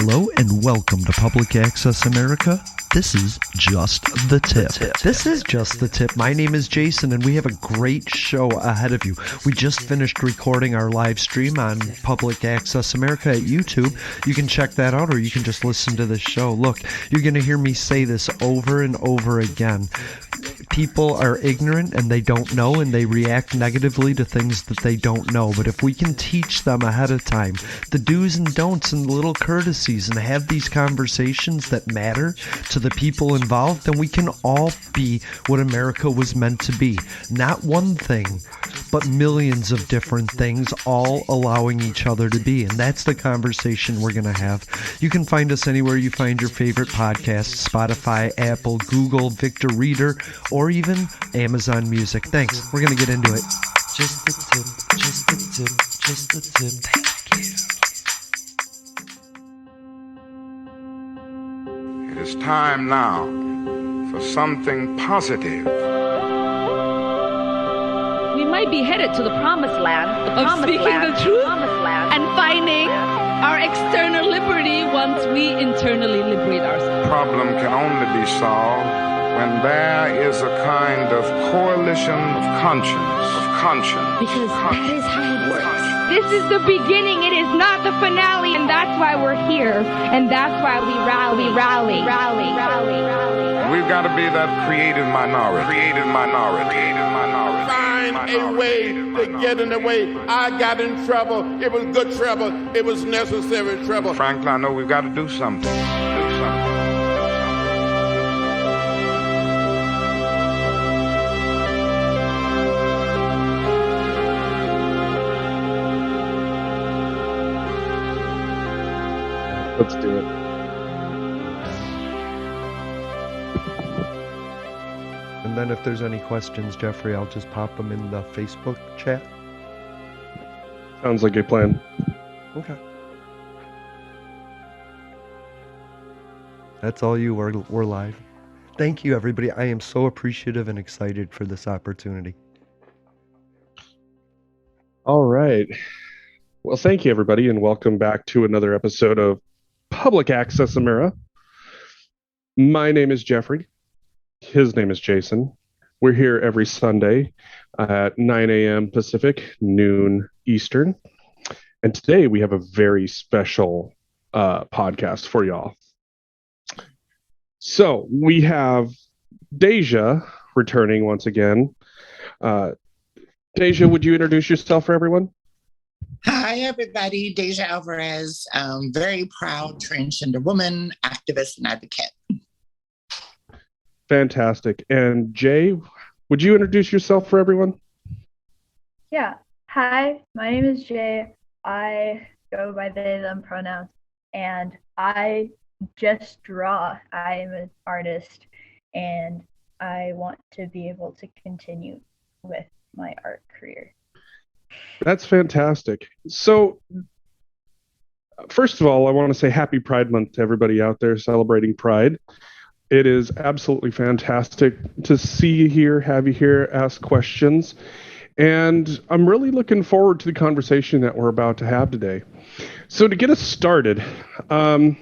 Hello and welcome to Public Access America. This is Just the Tip. This is Just the Tip. My name is Jason and we have a great show ahead of you. We just finished recording our live stream on Public Access America at YouTube. You can check that out or you can just listen to this show. Look, you're going to hear me say this over and over again. People are ignorant and they don't know and they react negatively to things that they don't know. But if we can teach them ahead of time the do's and don'ts and little courtesies and have these conversations that matter to the people involved, then we can all be what America was meant to be. Not one thing, but millions of different things, all allowing each other to be. And that's the conversation we're going to have. You can find us anywhere you find your favorite podcasts: Spotify, Apple, Google, Victor Reader, or even Amazon Music. Thanks. We're going to get into it. Just the tip, just the tip, just the tip. Thank you. It is time now for something positive. We might be headed to the promised land, of speaking the truth and finding our external liberty once we internally liberate ourselves. The problem can only be solved when there is a kind of coalition of conscience. Because that is how it works. This is the beginning, it is not the finale, and that's why we're here, and that's why we rally. We've got to be that creative minority. Find a way to get in the way. I got in trouble. It was good trouble. It was necessary trouble. Frankly, I know we've got to do something. Let's do it. And then if there's any questions, Jeffrey, I'll just pop them in the Facebook chat. Sounds like a plan. Okay. That's all you. We're live. Thank you, everybody. I am so appreciative and excited for this opportunity. All right. Well, thank you, everybody, and welcome back to another episode of Public Access America. My name is Jeffrey. His name is Jason. We're here every Sunday at 9 a.m. Pacific, noon Eastern. And today we have a very special podcast for y'all. So we have Deja returning once again. Deja, would you introduce yourself for everyone? Hi, everybody. Deja Alvarez, very proud transgender woman, activist, and advocate. Fantastic. And Jay, would you introduce yourself for everyone? Yeah. Hi, my name is Jay. I go by they, them pronouns, and I just draw. I am an artist, and I want to be able to continue with my art career. That's fantastic. So, first of all, I want to say happy Pride Month to everybody out there celebrating Pride. It is absolutely fantastic to see you here, have you here, ask questions. And I'm really looking forward to the conversation that we're about to have today. So to get us started, I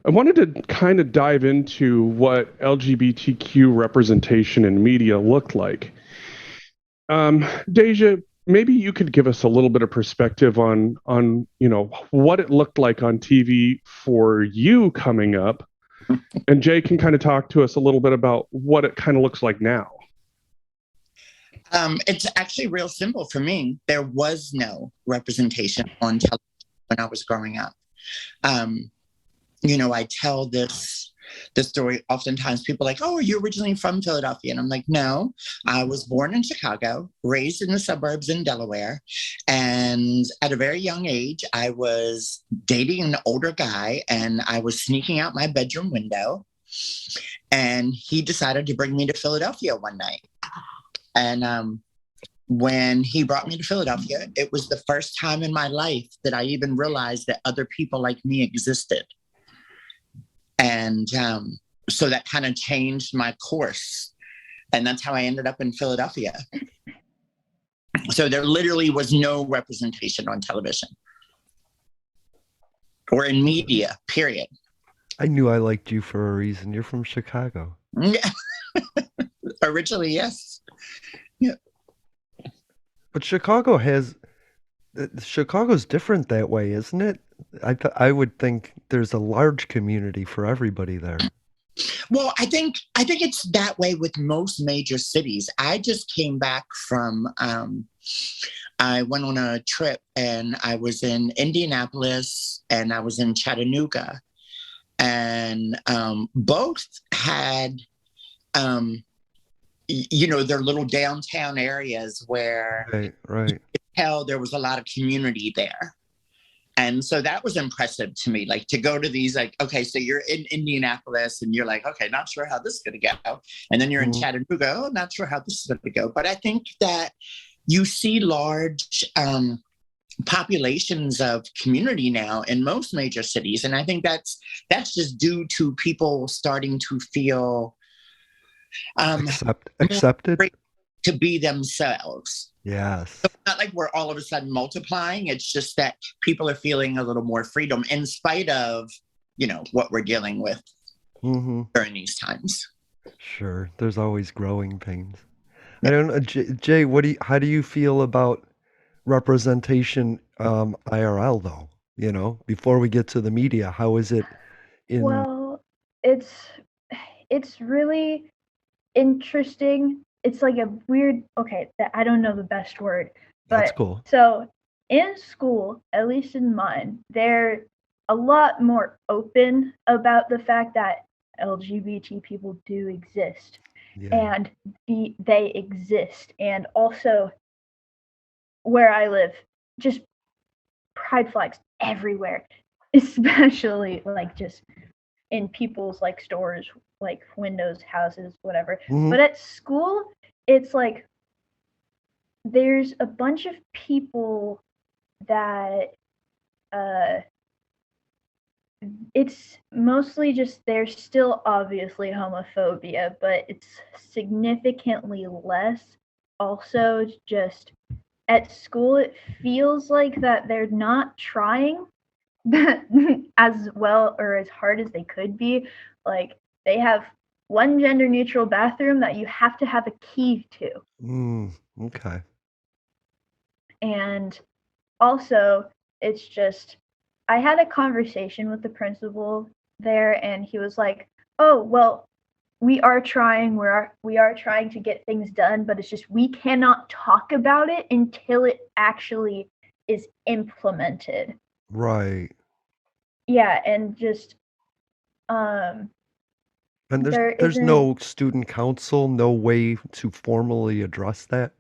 wanted to kind of dive into what LGBTQ representation in media looked like. Deja, maybe you could give us a little bit of perspective on what it looked like on TV for you coming up. And Jay can kind of talk to us a little bit about what it kind of looks like now. It's actually real simple for me. There was no representation on television when I was growing up. I tell this story oftentimes. People are like, oh, are you originally from Philadelphia? And I'm like, no, I was born in Chicago, raised in the suburbs in Delaware. And at a very young age, I was dating an older guy and I was sneaking out my bedroom window. And he decided to bring me to Philadelphia one night. And when he brought me to Philadelphia, it was the first time in my life that I even realized that other people like me existed. And so that kind of changed my course. And that's how I ended up in Philadelphia. So there literally was no representation on television. or in media, period. I knew I liked you for a reason. You're from Chicago. Yeah. Originally, yes. Yeah. But Chicago's different that way, isn't it? I would think there's a large community for everybody there. Well, I think it's that way with most major cities. I just came back from I went on a trip and I was in Indianapolis and I was in Chattanooga, and both had their little downtown areas where right. you could tell there was a lot of community there. And so that was impressive to me, like to go to these, like, okay, so you're in Indianapolis and you're like, okay, not sure how this is going to go. And then you're in Chattanooga, oh, not sure how this is going to go. But I think that you see large populations of community now in most major cities. And I think that's just due to people starting to feel accepted to be themselves. Yes. So it's not like we're all of a sudden multiplying. It's just that people are feeling a little more freedom in spite of, what we're dealing with during these times. Sure. There's always growing pains. I don't know, Jay, how do you feel about representation IRL though? Before we get to the media, how is it in? Well, it's really interesting. It's like a weird, I don't know the best word, but That's cool. So in school, at least in mine, they're a lot more open about the fact that LGBT people do exist, and they exist. And also where I live, just pride flags everywhere, especially like just in people's like stores, like windows, houses, whatever. But at school, it's like there's a bunch of people that it's mostly just there's still obviously homophobia, but it's significantly less. Also, just at school, it feels like that they're not trying as well or as hard as they could be. Like they have one gender neutral bathroom that you have to have a key to. Okay. And also, it's just, I had a conversation with the principal there, and he was like, oh, well, we are trying to get things done, but it's just we cannot talk about it until it actually is implemented. Right. Yeah, and just and there's no student council, no way to formally address that.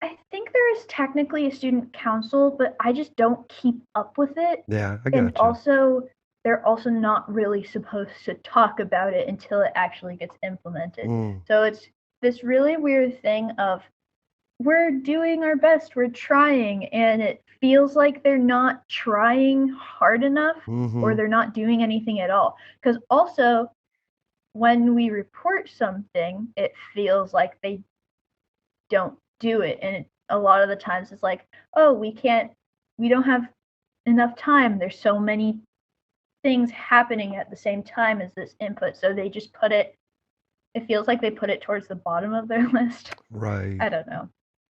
I think there is technically a student council, but I just don't keep up with it. Yeah, I got and you. Also, they're also not really supposed to talk about it until it actually gets implemented. So it's this really weird thing of we're doing our best, we're trying, and it feels like they're not trying hard enough or they're not doing anything at all. Because also, when we report something, it feels like they don't do it. And a lot of the times it's like, oh, we don't have enough time. There's so many things happening at the same time as this input. So they just it feels like they put it towards the bottom of their list. Right. I don't know.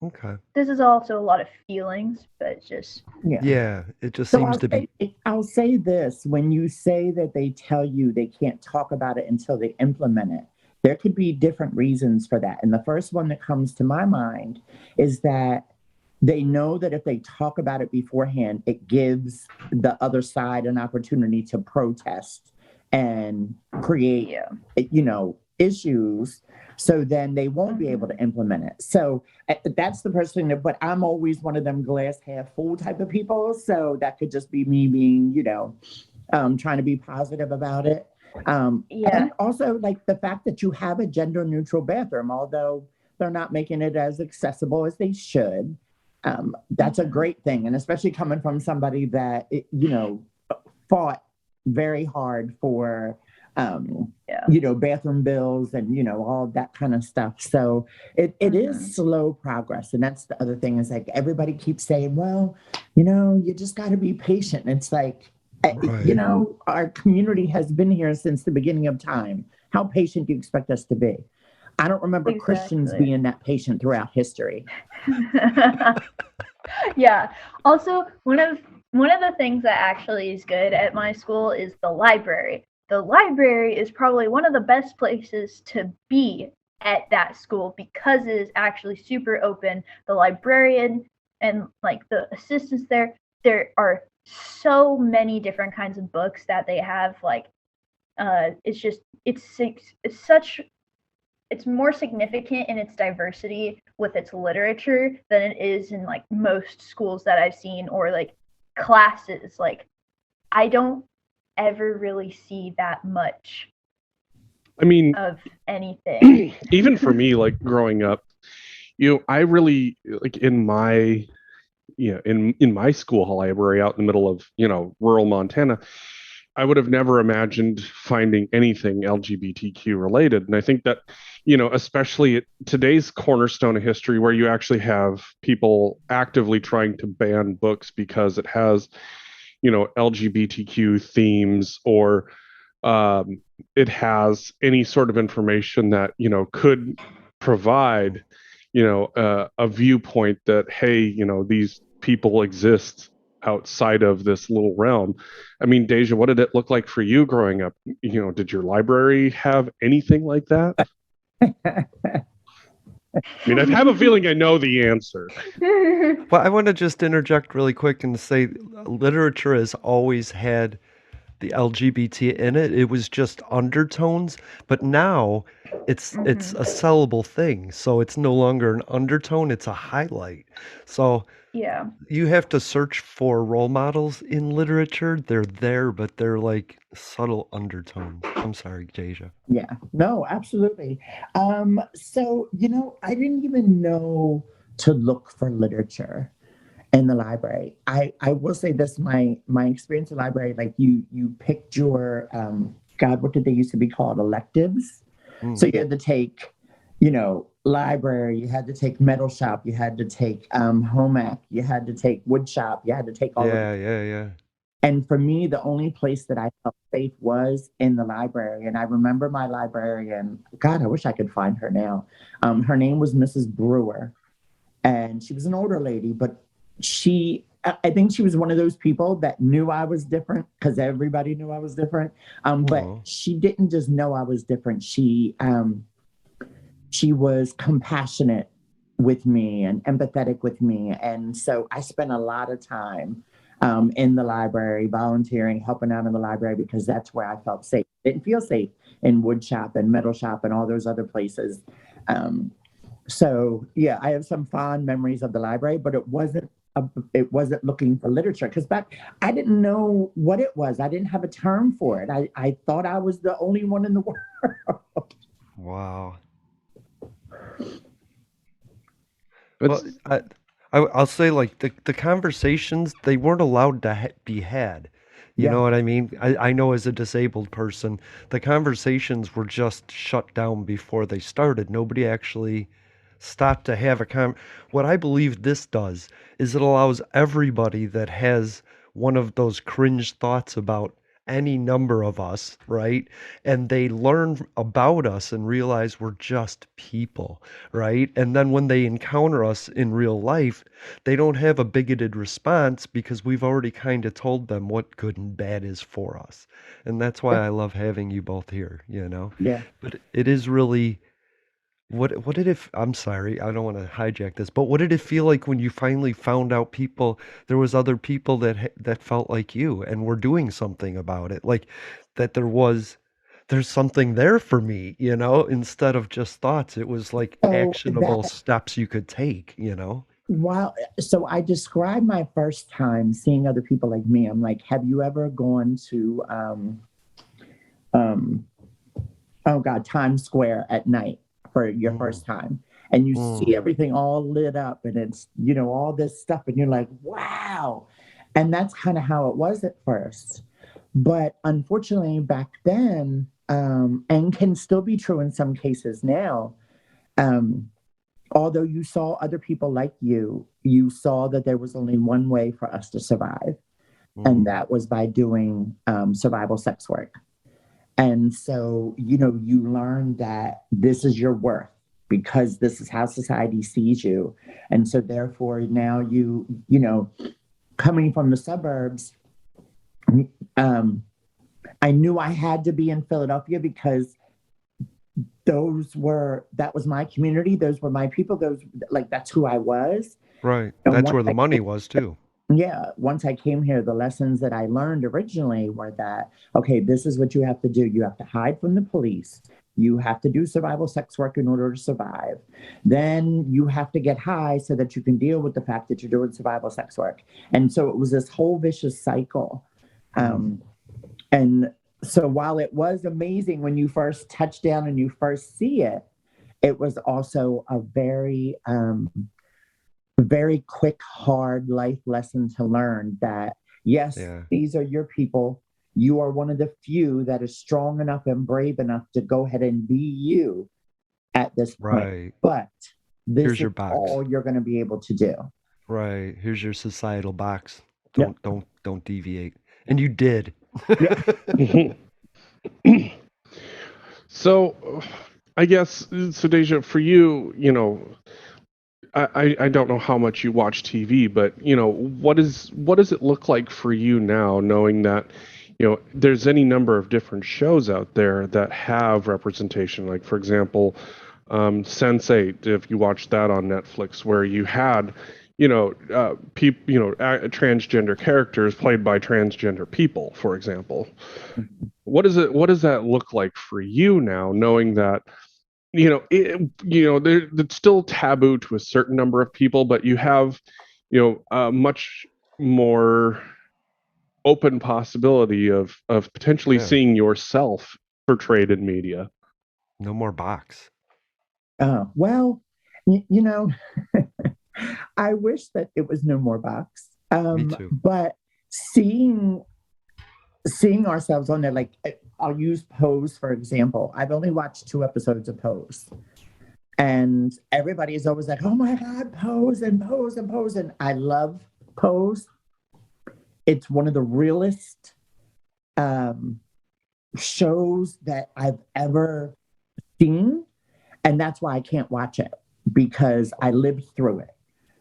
Okay. This is also a lot of feelings, but it's just. Yeah, it just seems to be. I'll say this. When you say that they tell you they can't talk about it until they implement it, there could be different reasons for that. And the first one that comes to my mind is that they know that if they talk about it beforehand, it gives the other side an opportunity to protest and create, issues. So then they won't be able to implement it. So that's the first thing but I'm always one of them glass half full type of people. So that could just be me being, trying to be positive about it. And also like the fact that you have a gender neutral bathroom, although they're not making it as accessible as they should. That's a great thing. And especially coming from somebody that, fought very hard for, bathroom bills and, all that kind of stuff. So it is slow progress. And that's the other thing is like, everybody keeps saying, well, you just got to be patient. And it's like, You know, our community has been here since the beginning of time. How patient do you expect us to be? I don't remember Christians being that patient throughout history. Yeah. Also, one of the things that actually is good at my school is the library. The library is probably one of the best places to be at that school because it is actually super open. The librarian and like the assistants there are so many different kinds of books that they have. Like, it's more significant in its diversity with its literature than it is in like most schools that I've seen, or like classes. Like, I don't ever really see that much of anything. Even for me, like growing up, I really like in my in my school library out in the middle of rural Montana, I would have never imagined finding anything LGBTQ related. And I think that, especially at today's cornerstone of history, where you actually have people actively trying to ban books because it has, LGBTQ themes, or it has any sort of information that, could provide, a viewpoint that, hey, these people exist outside of this little realm. I mean, Deja, what did it look like for you growing up? Did your library have anything like that? I mean, I have a feeling I know the answer. Well, I want to just interject really quick and say literature has always had the LGBT in it. It was just undertones, but now it's a sellable thing. So it's no longer an undertone, it's a highlight. So yeah, you have to search for role models in literature. They're there, but they're like subtle undertones. I'm sorry, Deja. Yeah, no, absolutely. So, I didn't even know to look for literature in the library. I will say this, my experience in the library, like you picked your, God, what did they used to be called? Electives. So you had to take, library, you had to take metal shop, you had to take home ec, you had to take wood shop, you had to take all of it. Yeah. And for me, the only place that I felt safe was in the library. And I remember my librarian, God, I wish I could find her now. Her name was Mrs. Brewer. And she was an older lady, but I think she was one of those people that knew I was different because everybody knew I was different. But she didn't just know I was different. She was compassionate with me and empathetic with me. And so I spent a lot of time in the library, volunteering, helping out in the library, because that's where I felt safe. Didn't feel safe in wood shop and metal shop and all those other places. So yeah, I have some fond memories of the library, but it wasn't looking for literature, because I didn't know what it was. I didn't have a term for it. I thought I was the only one in the world. Wow. Well, I'll say, like, the conversations, they weren't allowed to be had. You know what I mean? I know as a disabled person, the conversations were just shut down before they started. Nobody actually stopped to have what I believe this does is it allows everybody that has one of those cringe thoughts about any number of us, right? And they learn about us and realize we're just people, right? And then when they encounter us in real life, they don't have a bigoted response because we've already kind of told them what good and bad is for us. And that's why I love having you both here, Yeah. But it is really, what did it, I'm sorry, I don't want to hijack this, but what did it feel like when you finally found out there was other people that felt like you and were doing something about it? Like that there's something there for me, instead of just thoughts. It was like actionable steps you could take, So I described my first time seeing other people like me. I'm like, have you ever gone to, Times Square at night for your first time? And you see everything all lit up and it's, all this stuff. And you're like, wow. And that's kind of how it was at first. But unfortunately, back then, and can still be true in some cases now, although you saw other people like you saw that there was only one way for us to survive. and that was by doing survival sex work. And so, you know, you learn that this is your worth because this is how society sees you. And so therefore now you know, coming from the suburbs, I knew I had to be in Philadelphia because that was my community. Those were my people. That's who I was. Right. And That's where the money was too. Yeah. Once I came here, the lessons that I learned originally were that, okay, this is what you have to do. You have to hide from the police. You have to do survival sex work in order to survive. Then you have to get high so that you can deal with the fact that you're doing survival sex work. And so it was this whole vicious cycle. And so while it was amazing when you first touch down and you first see it, it was also a very, very quick, hard life lesson to learn that, yes, these are your people. You are one of the few that is strong enough and brave enough to go ahead and be you at this point. Right. But this Here's is your box. all you're going to be able to do. Right. Here's your societal box. Don't deviate. And you did. So I guess, so Deja, for you, you know, I don't know how much you watch TV, but you know, what does it look like for you now, knowing that, you know, there's any number of different shows out there that have representation, like for example, Sense8, if you watch that on Netflix, where you had, you know, transgender characters played by transgender people, for example. What does that look like for you now, knowing that, you know, it's still taboo to a certain number of people, but you have, you know, a much more open possibility of potentially seeing yourself portrayed in media. No more box. Well, you know, I wish that it was no more box. Me too. But seeing ourselves on there, like I'll use Pose, for example. I've only watched 2 episodes of Pose. And everybody is always like, oh my God, Pose and Pose and Pose. And I love Pose. It's one of the realest shows that I've ever seen. And that's why I can't watch it, because I lived through it.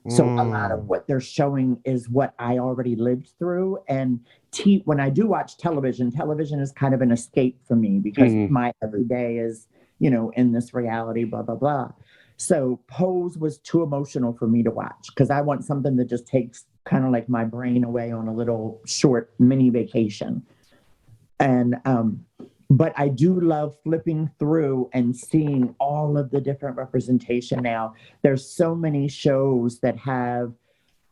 So a lot of what they're showing is what I already lived through. And when I do watch television is kind of an escape for me, because my everyday is, you know, in this reality, blah, blah, blah. So Pose was too emotional for me to watch, because I want something that just takes kind of like my brain away on a little short mini vacation. And, but I do love flipping through and seeing all of the different representation now. There's so many shows that have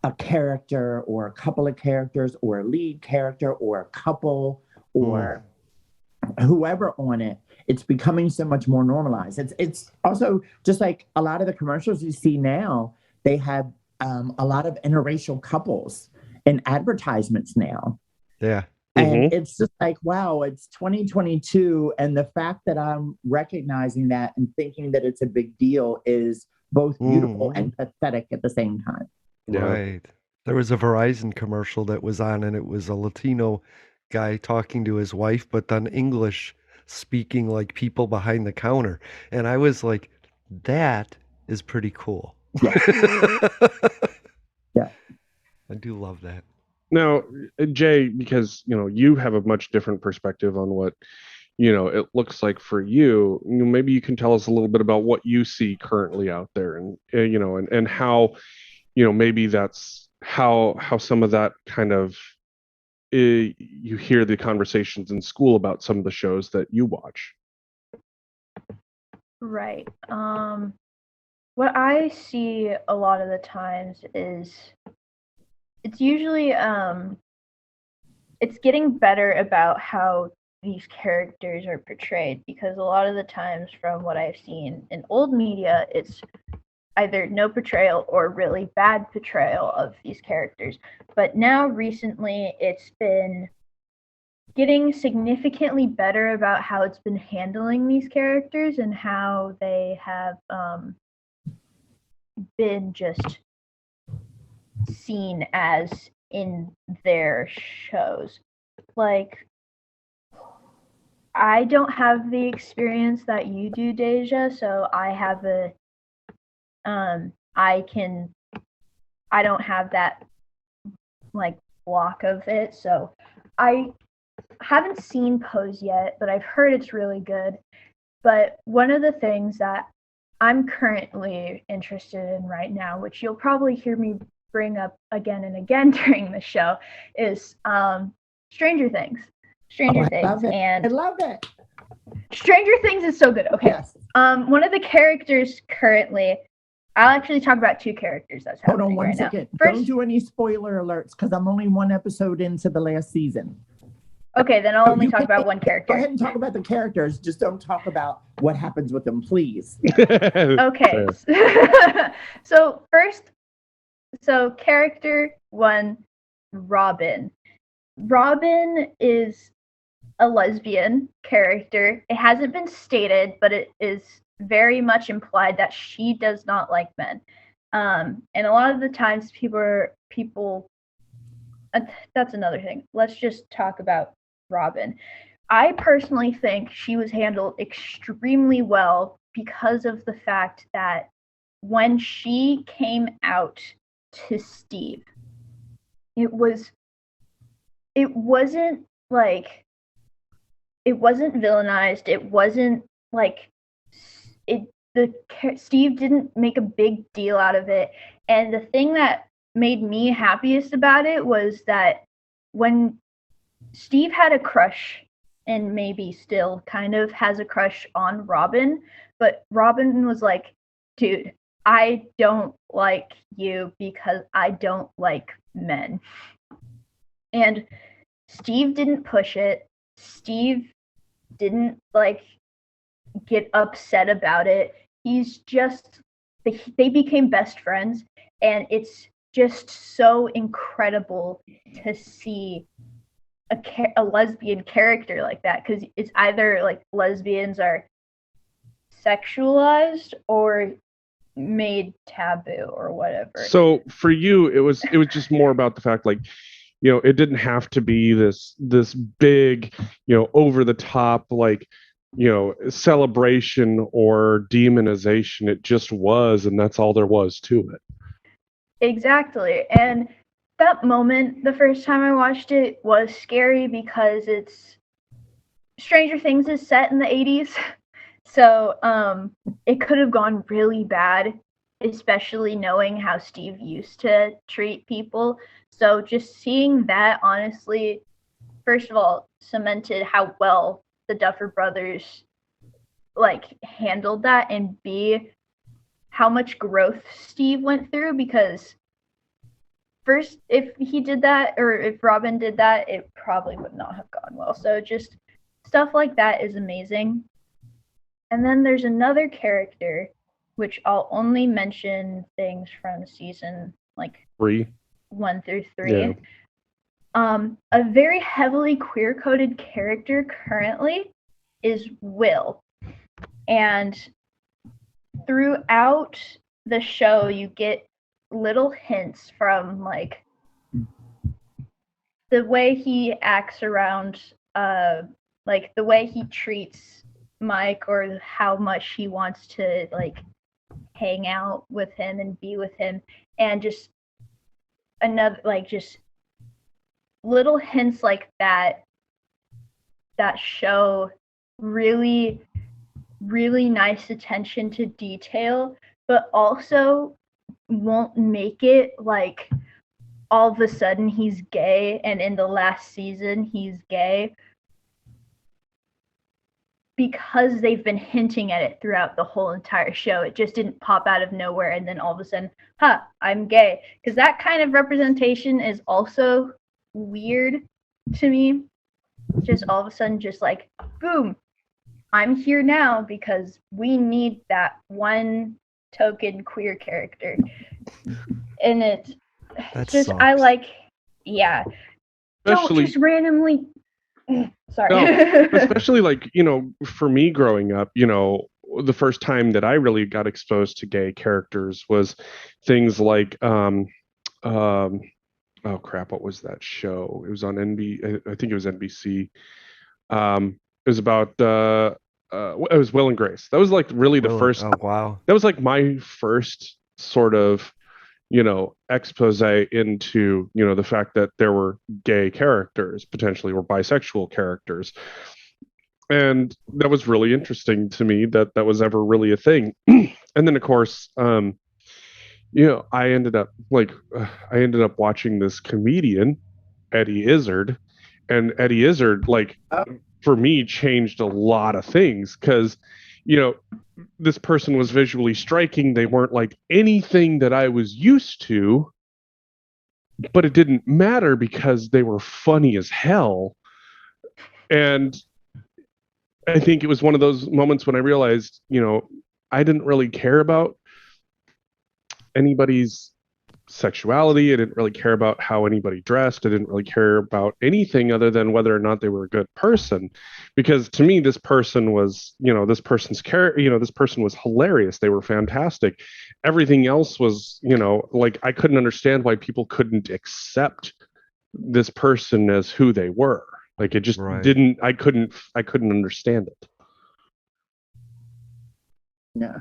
a character or a couple of characters or a lead character or a couple or whoever on it. It's becoming so much more normalized. It's also just like a lot of the commercials you see now, they have a lot of interracial couples in advertisements now. Yeah. And it's just like, wow, it's 2022. And the fact that I'm recognizing that and thinking that it's a big deal is both beautiful and pathetic at the same time. Right. There was a Verizon commercial that was on, and it was a Latino guy talking to his wife, but done English, speaking like people behind the counter. And I was like, that is pretty cool. Yeah. I do love that. Now, Jay, because, you know, you have a much different perspective on what, you know, it looks like for you, maybe you can tell us a little bit about what you see currently out there, and, you know, and how, you know, maybe that's how some of that kind of, you hear the conversations in school about some of the shows that you watch. Right. What I see a lot of the times is it's usually it's getting better about how these characters are portrayed, because a lot of the times from what I've seen in old media, it's either no portrayal or really bad portrayal of these characters. But now recently it's been getting significantly better about how it's been handling these characters and how they have been just seen as in their shows. Like, I don't have the experience that you do, Deja, so I don't have that like block of it. So I haven't seen Pose yet, but I've heard it's really good. But one of the things that I'm currently interested in right now, which you'll probably hear me bring up again and again during the show, is Stranger Things. Stranger Things. I love it. Stranger Things is so good. Okay. Yes. One of the characters currently, I'll actually talk about two characters that's happening. Hold on one right second. Now. First, don't do any spoiler alerts because I'm only one episode into the last season. Okay, then I'll only talk about one character. Go ahead and talk about the characters. Just don't talk about what happens with them, please. Okay. So first, character one, Robin. Robin is a lesbian character. It hasn't been stated, but it is very much implied that she does not like men. And a lot of the times people that's another thing. Let's just talk about Robin. I personally think she was handled extremely well because of the fact that when she came out to Steve, it wasn't villainized. It wasn't like Steve didn't make a big deal out of it. And the thing that made me happiest about it was that when Steve had a crush, and maybe still kind of has a crush on Robin, but Robin was like, dude, I don't like you because I don't like men. And Steve didn't push it. Steve didn't get upset about it. He's just, they became best friends, and it's just so incredible to see a lesbian character like that, because it's either like lesbians are sexualized or made taboo or whatever. So for you, it was just more about the fact, like, it didn't have to be this big, over the top, like, celebration or demonization. It just was, and that's all there was to it. Exactly. And that moment, the first time I watched it, was scary because Stranger Things is set in the 80s. So it could have gone really bad, especially knowing how Steve used to treat people. So just seeing that, honestly, first of all, cemented how well the Duffer Brothers handled that, and B, how much growth Steve went through, because first, if he did that, or if Robin did that, it probably would not have gone well. So just stuff like that is amazing. And then there's another character, which I'll only mention things from season 1 through 3. Yeah. A very heavily queer-coded character currently is Will. And throughout the show, you get little hints from the way he acts around, the way he treats Mike, or how much he wants to hang out with him and be with him, and just just little hints like that show really, really nice attention to detail, but also won't make it all of a sudden he's gay, and in the last season he's gay, because they've been hinting at it throughout the whole entire show. It just didn't pop out of nowhere and then all of a sudden, I'm gay. Because that kind of representation is also weird to me. Just all of a sudden, just boom, I'm here now because we need that one token queer character. And it's just, sucks. Don't just randomly. Sorry. No, especially for me growing up, the first time that I really got exposed to gay characters was things like oh crap, what was that show? It was on I think it was NBC. It was about it was Will and Grace. That was like really the first. Oh wow. That was like my first sort of, expose into, the fact that there were gay characters, potentially, or bisexual characters. And that was really interesting to me that that was ever really a thing. And then, of course, I ended up watching this comedian, Eddie Izzard, and Eddie Izzard, like, for me, changed a lot of things because, this person was visually striking. They weren't like anything that I was used to, but it didn't matter because they were funny as hell. And I think it was one of those moments when I realized, I didn't really care about anybody's sexuality. I didn't really care about how anybody dressed. I didn't really care about anything other than whether or not they were a good person. Because to me, this person was, this person's character, this person was hilarious. They were fantastic. Everything else was, like, I couldn't understand why people couldn't accept this person as who they were. Like, it just didn't, I couldn't understand it. No.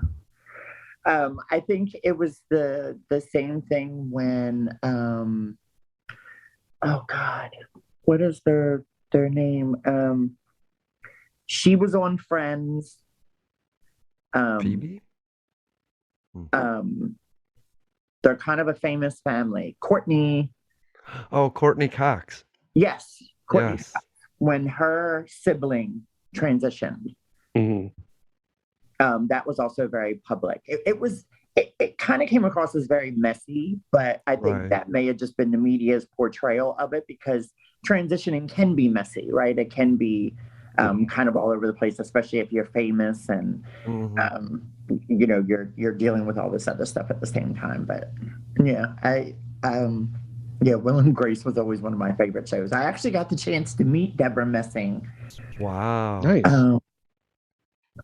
I think it was the same thing when oh God, what is their name? She was on Friends. Phoebe? They're kind of a famous family. Courtney. Oh, Courtney Cox. Yes, Courtney Yes. Cox. When her sibling transitioned. Mm-hmm. That was also very public. It kind of came across as very messy, but I think that may have just been the media's portrayal of it, because transitioning can be messy, right? It can be kind of all over the place, especially if you're famous and you're dealing with all this other stuff at the same time. But Will and Grace was always one of my favorite shows. I actually got the chance to meet Deborah Messing. Wow. Nice.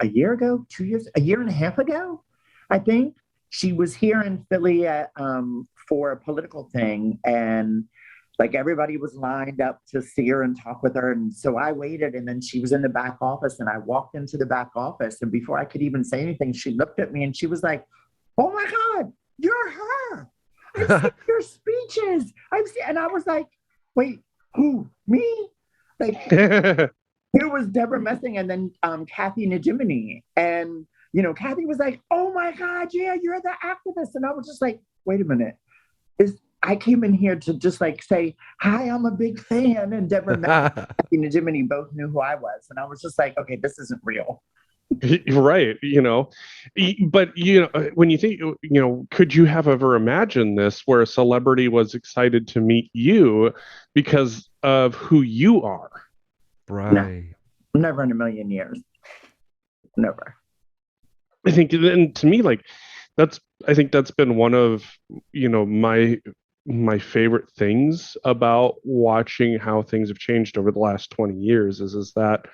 A year ago, 2 years, a year and a half ago, I think. She was here in Philly for a political thing, and like everybody was lined up to see her and talk with her. And so I waited, and then she was in the back office, and I walked into the back office, and before I could even say anything, she looked at me and she was like, "Oh my God, you're her. I've seen your speeches. And I was like, wait, who? Me? Like, here was Deborah Messing and then Kathy Najimini. And, Kathy was like, "Oh my God, yeah, you're the activist." And I was just like, wait a minute. I came in here to just like say, "Hi, I'm a big fan." And Deborah Messing and Kathy Najimini both knew who I was. And I was just like, okay, this isn't real. Right. But, when you think, could you have ever imagined this where a celebrity was excited to meet you because of who you are? Right. No, never in a million years. Never. I think, and to me, like, I think that's been one of, my favorite things about watching how things have changed over the last 20 years is that,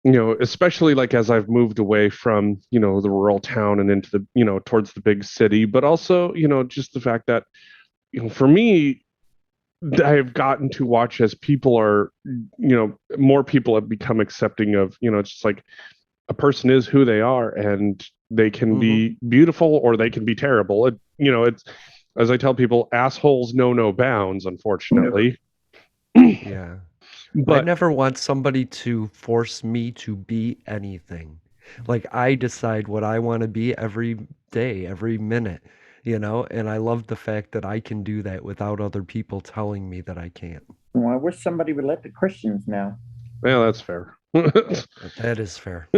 especially like as I've moved away from, the rural town and into the, towards the big city, but also, just the fact that, for me, I've gotten to watch as people are, more people have become accepting of, it's just like a person is who they are, and they can be beautiful or they can be terrible. It's, as I tell people, assholes know no bounds, unfortunately. Yeah. But I never want somebody to force me to be anything. Like, I decide what I want to be every day, every minute, and I love the fact that I can do that without other people telling me that I can't. Well, I wish somebody would let the Christians know. Well, that's fair. That is fair.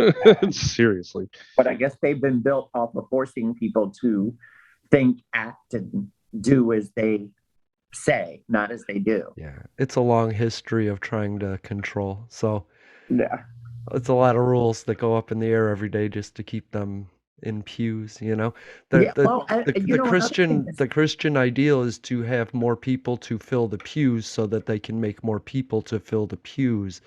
Seriously. But I guess they've been built off of forcing people to think, act, and do as they say, not as they do. Yeah. It's a long history of trying to control. So Yeah. it's a lot of rules that go up in the air every day just to keep them in pews, The Christian ideal is to have more people to fill the pews so that they can make more people to fill the pews.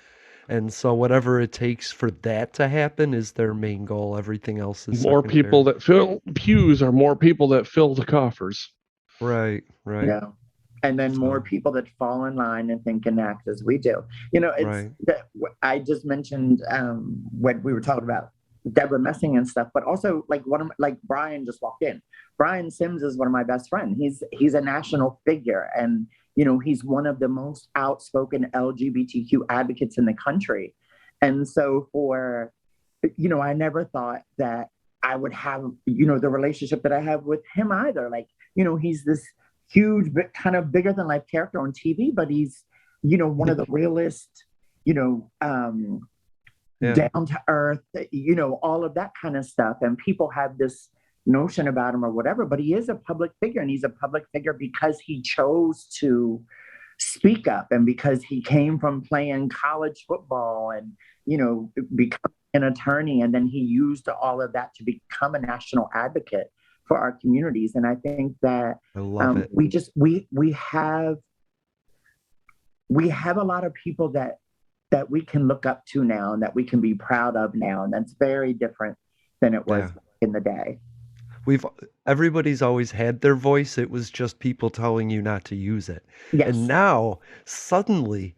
And so whatever it takes for that to happen is their main goal. Everything else is more secondary. people that fill pews are more people that fill the coffers. Right. Yeah. and then more people that fall in line and think and act as we do. You know, it's that I just mentioned when we were talking about Deborah Messing and stuff, but also like Brian just walked in. Brian Sims is one of my best friends. He's a national figure, and you know, he's one of the most outspoken LGBTQ advocates in the country. And so I never thought that I would have, you know, the relationship that I have with him either. Like, you know, he's this huge, kind of bigger than life character on TV, but he's, you know, one of the realest, you know, down to earth, you know, all of that kind of stuff. And people have this notion about him or whatever, but he is a public figure, and he's a public figure because he chose to speak up, and because he came from playing college football and, you know, become an attorney, and then he used all of that to become a national advocate for our communities. And I think that I love it. we have a lot of people that we can look up to now and that we can be proud of now, and that's very different than it was back in the day. Everybody's always had their voice. It was just people telling you not to use it. Yes. And now suddenly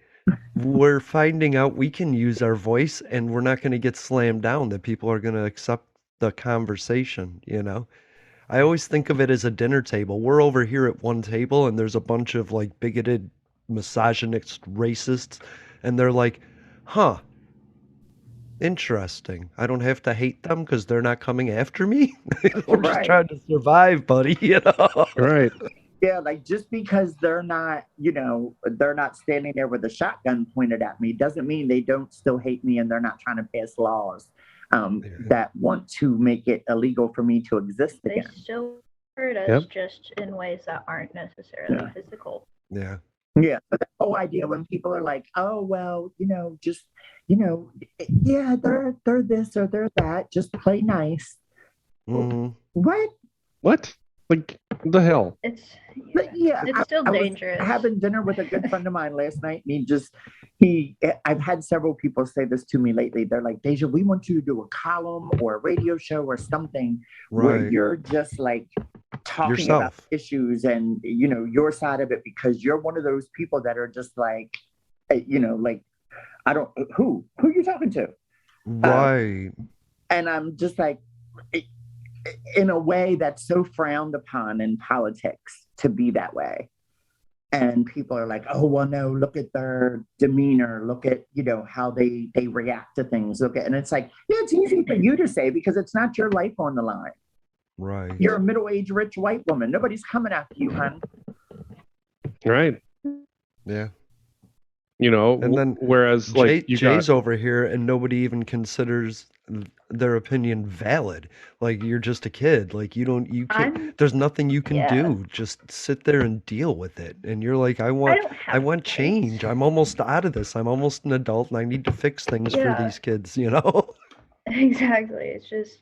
we're finding out we can use our voice, and we're not going to get slammed down, that people are going to accept the conversation, you know? I always think of it as a dinner table. We're over here at one table, and there's a bunch of like bigoted, misogynist, racists, and they're like, huh, interesting. I don't have to hate them because they're not coming after me. We're just trying to survive, buddy, you know? Right. Yeah, like just because they're not, you know, they're not standing there with a shotgun pointed at me doesn't mean they don't still hate me, and they're not trying to pass laws that want to make it illegal for me to exist again. They still hurt us, just in ways that aren't necessarily physical. Yeah. Yeah. But the whole idea when people are like, oh, well, you know, just, you know, yeah, they're this or they're that, just play nice. Mm-hmm. What? Like, the hell? It's still I dangerous. was having dinner with a good friend of mine last night, and I've had several people say this to me lately. They're like, Deja, we want you to do a column or a radio show or something where you're just like talking about issues and, you know, your side of it, because you're one of those people that are just like, you know, like, who you talking to? Right. And I'm just like, in a way that's so frowned upon in politics to be that way. And people are like, oh, well, no, look at their demeanor. Look at, you know, how they react to things. And it's like, yeah, it's easy for you to say because it's not your life on the line. Right. You're a middle-aged, rich white woman. Nobody's coming after you, hon. Right. Yeah. You know, and then whereas like Jay's over here and nobody even considers their opinion valid. Like, you're just a kid. Like, you can't, there's nothing you can do. Just sit there and deal with it. And you're like, I want change. I'm almost out of this. I'm almost an adult and I need to fix things for these kids, you know? Exactly. It's just,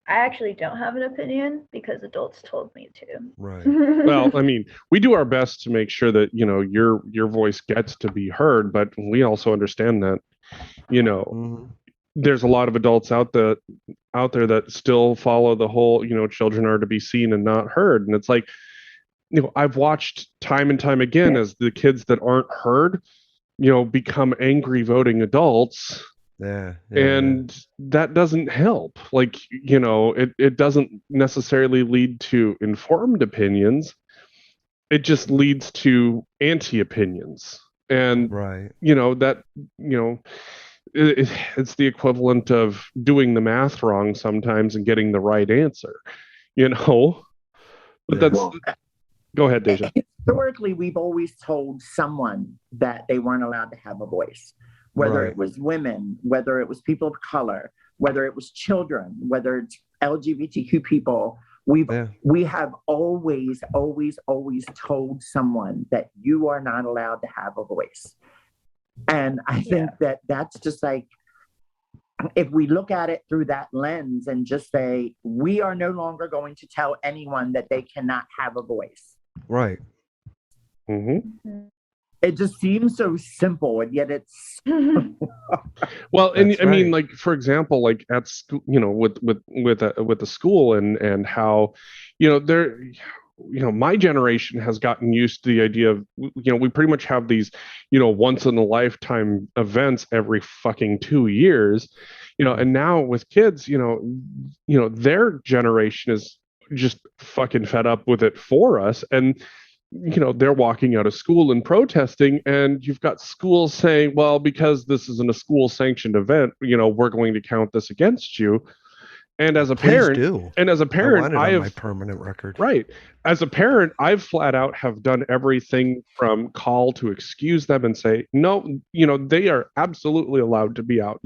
I actually don't have an opinion because adults told me to. Right. Well, I mean, we do our best to make sure that, you know, your voice gets to be heard, but we also understand that, you know, there's a lot of adults out there that still follow the whole, you know, children are to be seen and not heard. And it's like, you know, I've watched time and time again as the kids that aren't heard, you know, become angry voting adults. And that doesn't help. Like, you know, it doesn't necessarily lead to informed opinions. It just leads to anti-opinions. And, you know, that, you know, it's the equivalent of doing the math wrong sometimes and getting the right answer, you know? But that's... Go ahead, Deja. Historically, we've always told someone that they weren't allowed to have a voice. Whether it was women, whether it was people of color, whether it was children, whether it's LGBTQ people, we have always told someone that you are not allowed to have a voice. And I think that that's just like, if we look at it through that lens and just say, we are no longer going to tell anyone that they cannot have a voice. Right. It just seems so simple, and yet it's well. And I mean, like, for example, like at school, you know, with the school and how, you know, my generation has gotten used to the idea of, we pretty much have these, once in a lifetime events every fucking 2 years, and now with kids, their generation is just fucking fed up with it for us. And, they're walking out of school and protesting, and you've got schools saying, well, because this isn't a school sanctioned event, we're going to count this against you. And as a Please parent, do. I want it I on have my permanent record. right. As a parent, I've flat out have done everything from call to excuse them and say, no, they are absolutely allowed to be out,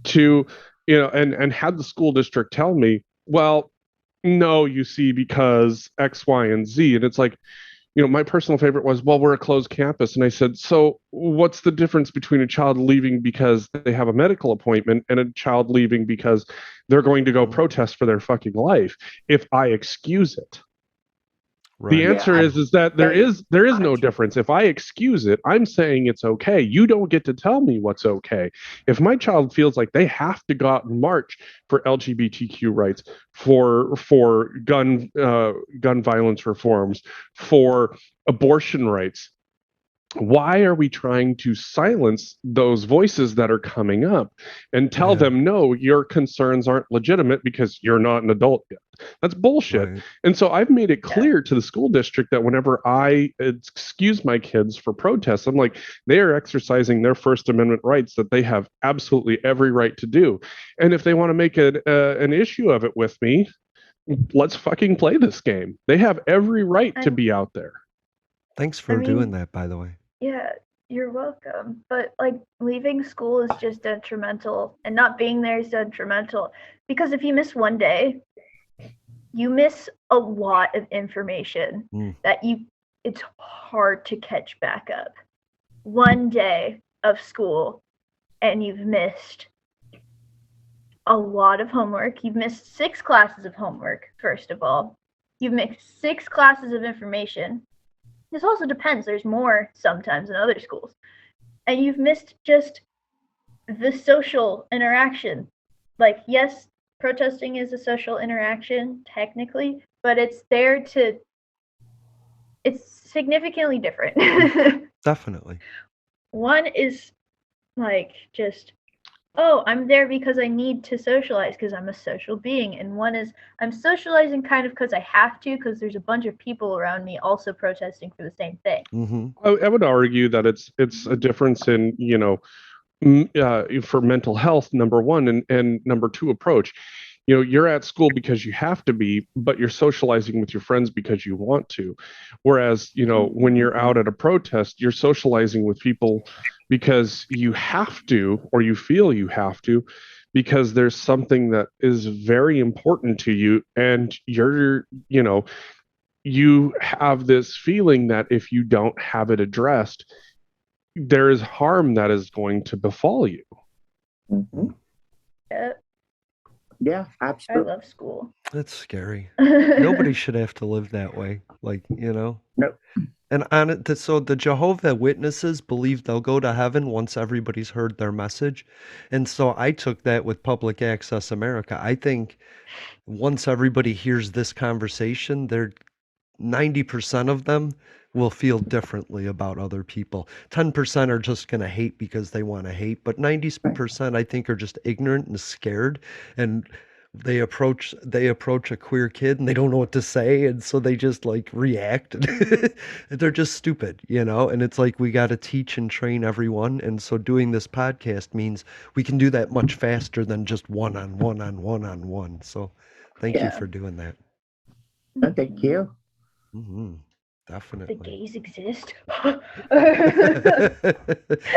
to, and had the school district tell me, well, no, you see, because X, Y, and Z. And it's like, my personal favorite was, well, we're a closed campus. And I said, so what's the difference between a child leaving because they have a medical appointment and a child leaving because they're going to go protest for their fucking life if I excuse it? Right. The answer is that there is no difference. If I excuse it, I'm saying it's okay. You don't get to tell me what's okay. If my child feels like they have to go out and march for LGBTQ rights, for gun violence reforms, for abortion rights, why are we trying to silence those voices that are coming up and tell them, no, your concerns aren't legitimate because you're not an adult yet? That's bullshit. Right. And so I've made it clear to the school district that whenever I excuse my kids for protests, I'm like, they are exercising their First Amendment rights that they have absolutely every right to do. And if they want to make an issue of it with me, let's fucking play this game. They have every right to be out there. Thanks for doing that, by the way. Yeah, you're welcome. But leaving school is just detrimental, and not being there is detrimental, because if you miss one day, you miss a lot of information that it's hard to catch back up. One day of school and you've missed a lot of homework. You've missed 6 classes of homework, first of all. You've missed 6 classes of information. This also depends. There's more sometimes in other schools. And you've missed just the social interaction. Yes, protesting is a social interaction, technically, but it's significantly different. Definitely. One is just, oh, I'm there because I need to socialize because I'm a social being. And one is, I'm socializing kind of because I have to, because there's a bunch of people around me also protesting for the same thing. Mm-hmm. I would argue that it's a difference in, for mental health, number one, and number two approach. You're at school because you have to be, but you're socializing with your friends because you want to. Whereas, when you're out at a protest, you're socializing with people because you have to, or you feel you have to, because there's something that is very important to you. And you have this feeling that if you don't have it addressed, there is harm that is going to befall you. Mm-hmm. Yeah, absolutely. I love school. That's scary. Nobody should have to live that way. Nope. And so the Jehovah Witnesses believe they'll go to heaven once everybody's heard their message. And so I took that with Public Access America. I think once everybody hears this conversation, 90% of them will feel differently about other people. 10% are just going to hate because they want to hate, but 90% I think are just ignorant and scared, and they approach a queer kid and they don't know what to say, and so they just react. They're just stupid, and it's we got to teach and train everyone. And so doing this podcast means we can do that much faster than just one-on-one. So thank you for doing that. Thank you. Mm-hmm. Definitely. The gays exist.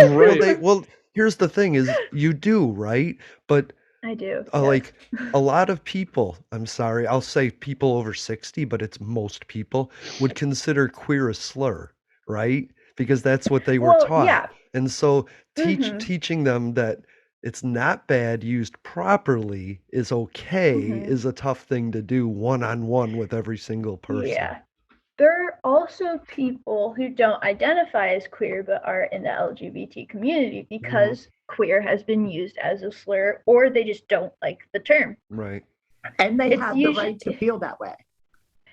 Right. Well, here's the thing is you do, right? But I do. Yes. A lot of people, I'm sorry, I'll say people over 60, but it's most people, would consider queer a slur, right? Because that's what they were taught. Yeah. And so teaching them that it's not bad used properly is okay is a tough thing to do one-on-one with every single person. Yeah. There are also people who don't identify as queer but are in the LGBT community because queer has been used as a slur, or they just don't like the term. Right. And they have the right to feel that way.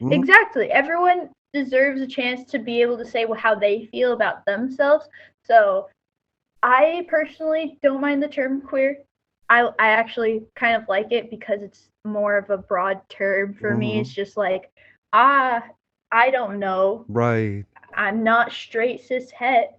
Exactly. Everyone deserves a chance to be able to say how they feel about themselves. So I personally don't mind the term queer. I actually kind of like it because it's more of a broad term for me. It's just like, I don't know. Right. I'm not straight cis het.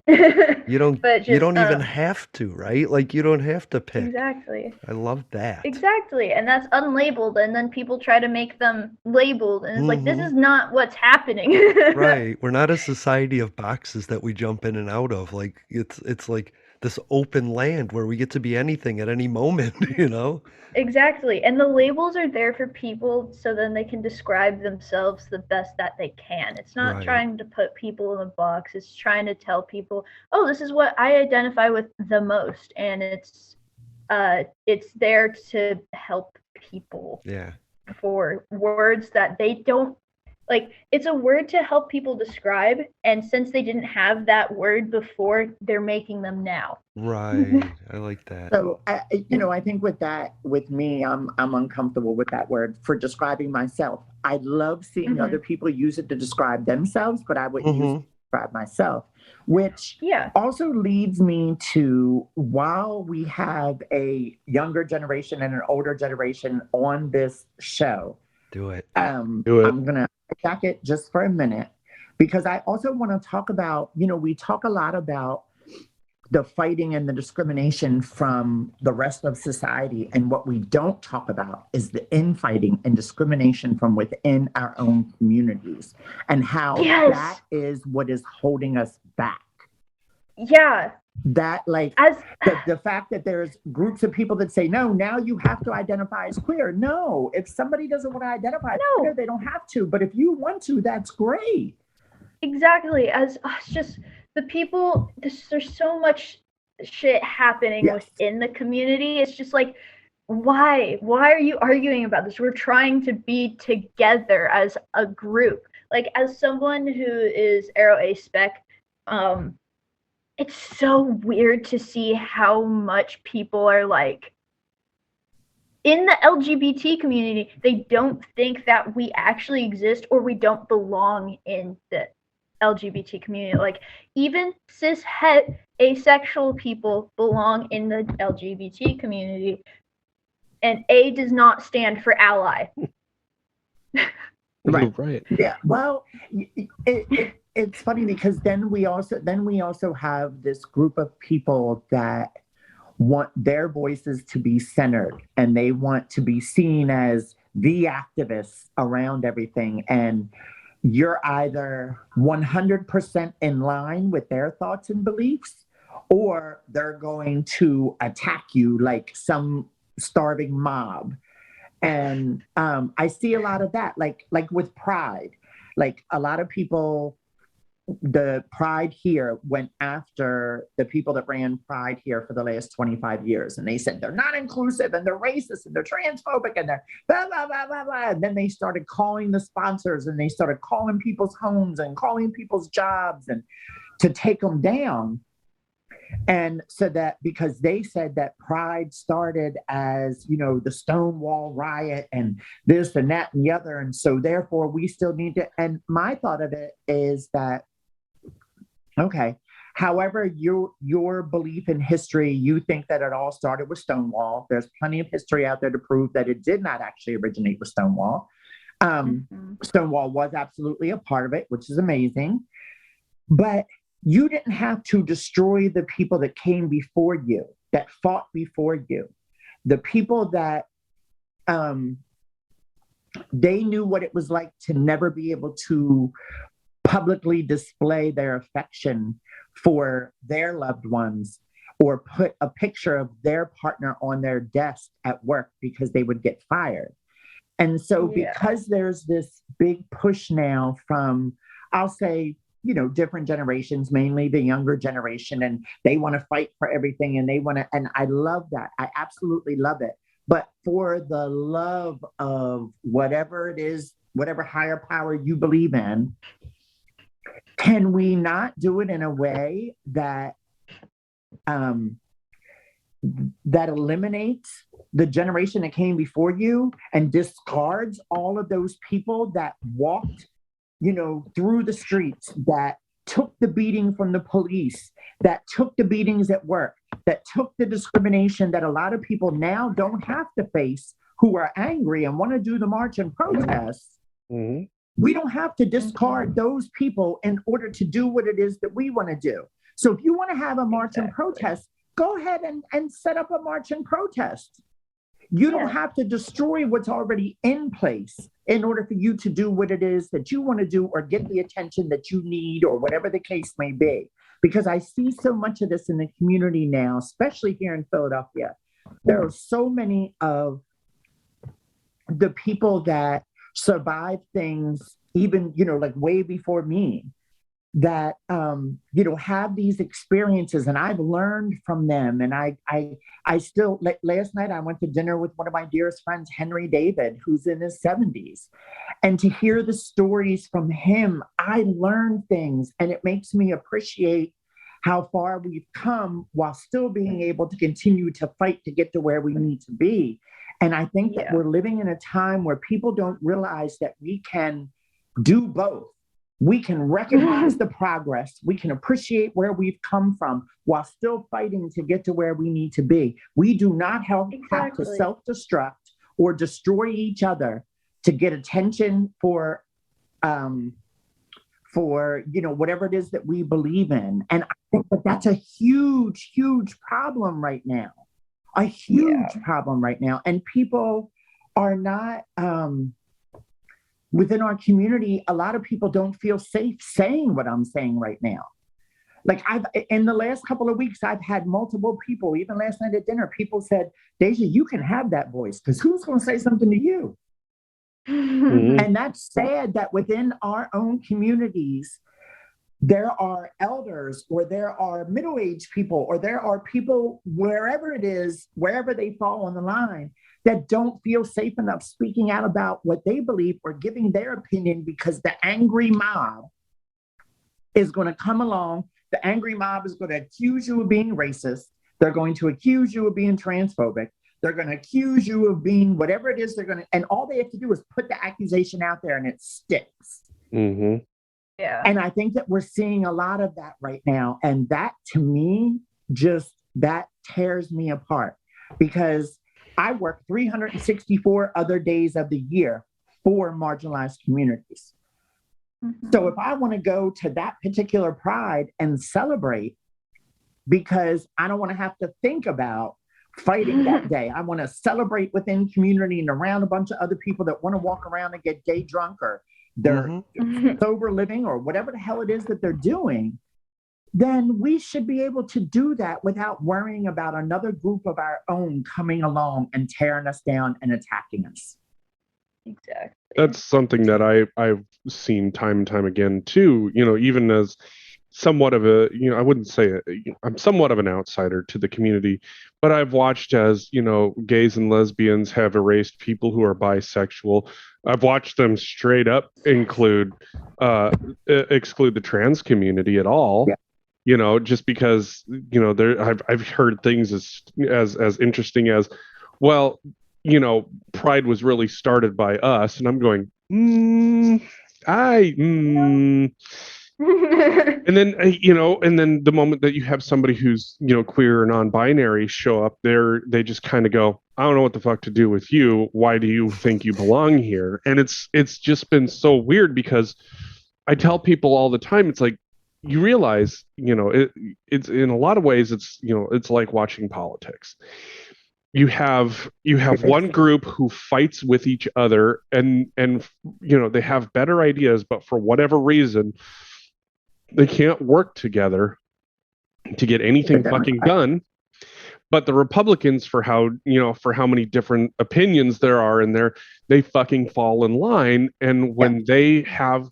You don't But you just don't even have to, right? Like you don't have to pick. exactly. I love that. Exactly. And that's unlabeled, and then people try to make them labeled, and it's like, this Mhm. is not what's happening. Right. We're not a society of boxes that we jump in and out of. Like it's like this open land where we get to be anything at any moment, you know? Exactly. And the labels are there for people so then they can describe themselves the best that they can. It's not Right. trying to put people in a box. It's trying to tell people, "Oh, this is what I identify with the most." And it's there to help people Yeah. for words that they don't like. It's a word to help people describe, and since they didn't have that word before, they're making them now. Right. I like that. So, I think with me, I'm uncomfortable with that word for describing myself. I love seeing other people use it to describe themselves, but I wouldn't use it to describe myself, which also leads me to, while we have a younger generation and an older generation on this show, Do it. I'm going to back it just for a minute, because I also want to talk about, we talk a lot about the fighting and the discrimination from the rest of society. And what we don't talk about is the infighting and discrimination from within our own communities, and how that is what is holding us back. Yeah. That the fact that there's groups of people that say, no, now you have to identify as queer. No, if somebody doesn't want to identify as queer, they don't have to. But if you want to, that's great. Exactly. As it's just the people, there's so much shit happening within the community. It's just like, why are you arguing about this? We're trying to be together as a group. Like, as someone who is Aero A spec, it's so weird to see how much people are like, in the LGBT community, they don't think that we actually exist or we don't belong in the LGBT community. Like, even cis het asexual people belong in the LGBT community, and A does not stand for ally. Right. Yeah. Well, it's funny because then we also have this group of people that want their voices to be centered, and they want to be seen as the activists around everything. And you're either 100% in line with their thoughts and beliefs, or they're going to attack you like some starving mob. And I see a lot of that, like with Pride. Like, a lot of people, the Pride here went after the people that ran Pride here for the last 25 years. And they said they're not inclusive, and they're racist, and they're transphobic, and they're blah, blah, blah, blah, blah. And then they started calling the sponsors, and they started calling people's homes and calling people's jobs, and to take them down. And so that, because they said that Pride started as, the Stonewall riot and this and that and the other. And so therefore we still need to, and my thought of it is that, okay, however your belief in history, you think that it all started with Stonewall. There's plenty of history out there to prove that it did not actually originate with Stonewall. Stonewall was absolutely a part of it, which is amazing. But you didn't have to destroy the people that came before you, that fought before you. The people that they knew what it was like to never be able to publicly display their affection for their loved ones, or put a picture of their partner on their desk at work because they would get fired. And so because there's this big push now from, I'll say, different generations, mainly the younger generation, and they want to fight for everything, and they want to, and I love that. I absolutely love it. But for the love of whatever it is, whatever higher power you believe in, can we not do it in a way that that eliminates the generation that came before you and discards all of those people that walked, through the streets, that took the beating from the police, that took the beatings at work, that took the discrimination that a lot of people now don't have to face, who are angry and want to do the march and protest. Mm-hmm. We don't have to discard those people in order to do what it is that we want to do. So if you want to have a march and protest, go ahead and set up a march and protest. You don't have to destroy what's already in place in order for you to do what it is that you want to do or get the attention that you need or whatever the case may be. Because I see so much of this in the community now, especially here in Philadelphia. There are so many of the people that survive things, even, like way before me, that, have these experiences, and I've learned from them. And I still, last night I went to dinner with one of my dearest friends, Henry David, who's in his 70s. And to hear the stories from him, I learned things, and it makes me appreciate how far we've come while still being able to continue to fight to get to where we need to be. And I think that we're living in a time where people don't realize that we can do both. We can recognize the progress. We can appreciate where we've come from while still fighting to get to where we need to be. We do not have to self-destruct or destroy each other to get attention for whatever it is that we believe in. And I think that that's a huge, huge problem right now. A huge problem right now. And people are not, within our community, a lot of people don't feel safe saying what I'm saying right now. Like in the last couple of weeks, I've had multiple people, even last night at dinner, people said, Deja, you can have that voice, because who's going to say something to you? Mm-hmm. And that's sad that within our own communities, there are elders, or there are middle-aged people, or there are people, wherever it is, wherever they fall on the line, that don't feel safe enough speaking out about what they believe or giving their opinion, because the angry mob is going to come along. The angry mob is going to accuse you of being racist. They're going to accuse you of being transphobic. They're going to accuse you of being whatever it is they're going to, and all they have to do is put the accusation out there and it sticks. Mm-hmm. Yeah. And I think that we're seeing a lot of that right now. And that, to me, that tears me apart, because I work 364 other days of the year for marginalized communities. Mm-hmm. So if I want to go to that particular pride and celebrate, because I don't want to have to think about fighting that day, I want to celebrate within community and around a bunch of other people that want to walk around and get day drunk, or they're sober living, or whatever the hell it is that they're doing, then we should be able to do that without worrying about another group of our own coming along and tearing us down and attacking us. Exactly. That's something that I've seen time and time again too, even as somewhat of a, I wouldn't say it, I'm somewhat of an outsider to the community, but I've watched as, gays and lesbians have erased people who are bisexual. I've watched them straight up exclude the trans community at all. Yeah. Just because, I've heard things as interesting as, well, Pride was really started by us, and I'm going, and then, and then the moment that you have somebody who's, queer or non-binary show up there, they just kind of go, I don't know what the fuck to do with you. Why do you think you belong here? And it's just been so weird, because I tell people all the time, it's like, you realize, it's in a lot of ways, it's like watching politics. You have one group who fights with each other, and they have better ideas, but for whatever reason, they can't work together to get anything fucking done. But the Republicans, for how many different opinions there are in there, they fucking fall in line. And when they have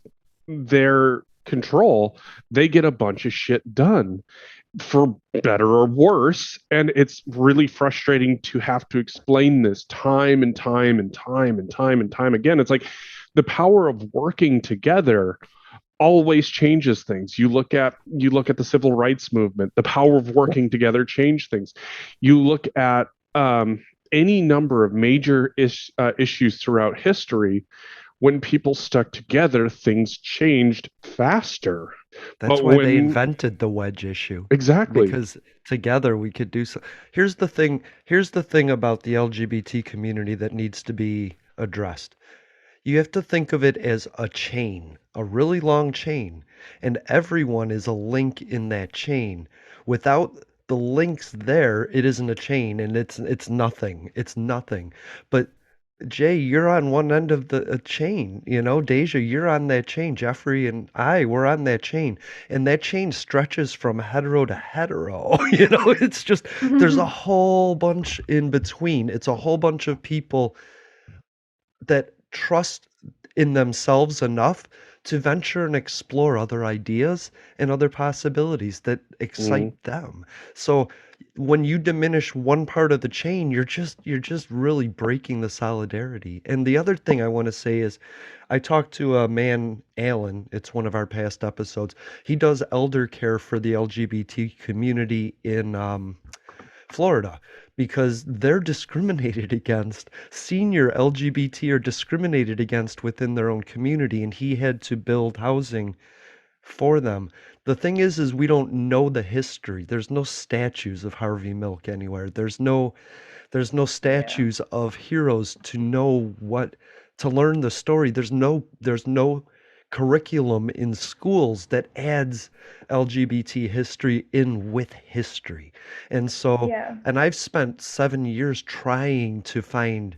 their control, they get a bunch of shit done, for better or worse. And it's really frustrating to have to explain this time and time and time and time and time again. It's like the power of working together always changes things. You look at the civil rights movement, the power of working together changed things. You look at any number of major issues throughout history. When people stuck together, things changed faster. That's But why they when invented the wedge issue. exactly, Because together we could do so. Here's the thing. Here's the thing about the LGBT community that needs to be addressed. You have to think of it as a chain, a really long chain, and everyone is a link in that chain. Without the links there, it isn't a chain, and it's nothing. It's nothing. But Jay, you're on one end of the chain, you know, Deja, you're on that chain. Jeffrey and we're on that chain, and that chain stretches from hetero to hetero. You know, it's just there's a whole bunch in between. It's a whole bunch of people that trust in themselves enough to venture and explore other ideas and other possibilities that excite them. So when you diminish one part of the chain, you're just really breaking the solidarity. And the other thing I want to say is I talked to a man, Alan, it's one of our past episodes. He does elder care for the LGBT community in Florida, because they're discriminated against. Senior LGBT are discriminated against within their own community, and he had to build housing for them. The thing is we don't know the history. There's no statues of Harvey Milk anywhere. There's no statues of heroes to know to learn the story. There's no curriculum in schools that adds LGBT history in with history. And so, and I've spent 7 years trying to find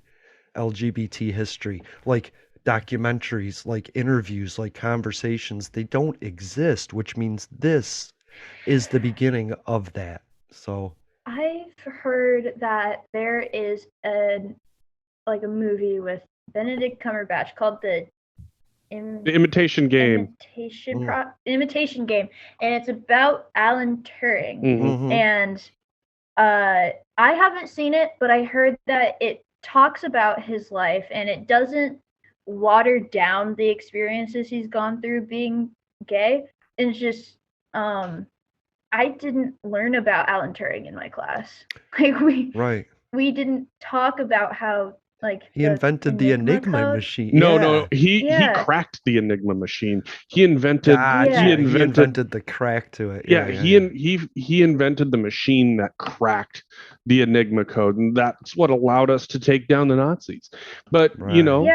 LGBT history, like documentaries, like interviews, like conversations. They don't exist, which means this is the beginning of that. So I've heard that there is a movie with Benedict Cumberbatch called The Imitation Game. Imitation Game, and it's about Alan Turing. Mm-hmm. And I haven't seen it, but I heard that it talks about his life, and it doesn't water down the experiences he's gone through being gay. And it's just I didn't learn about Alan Turing in my class. Like we didn't talk about how he invented the Enigma machine. No, he cracked the Enigma machine. He invented the crack to it. He invented the machine that cracked the Enigma code, and that's what allowed us to take down the Nazis. But you know,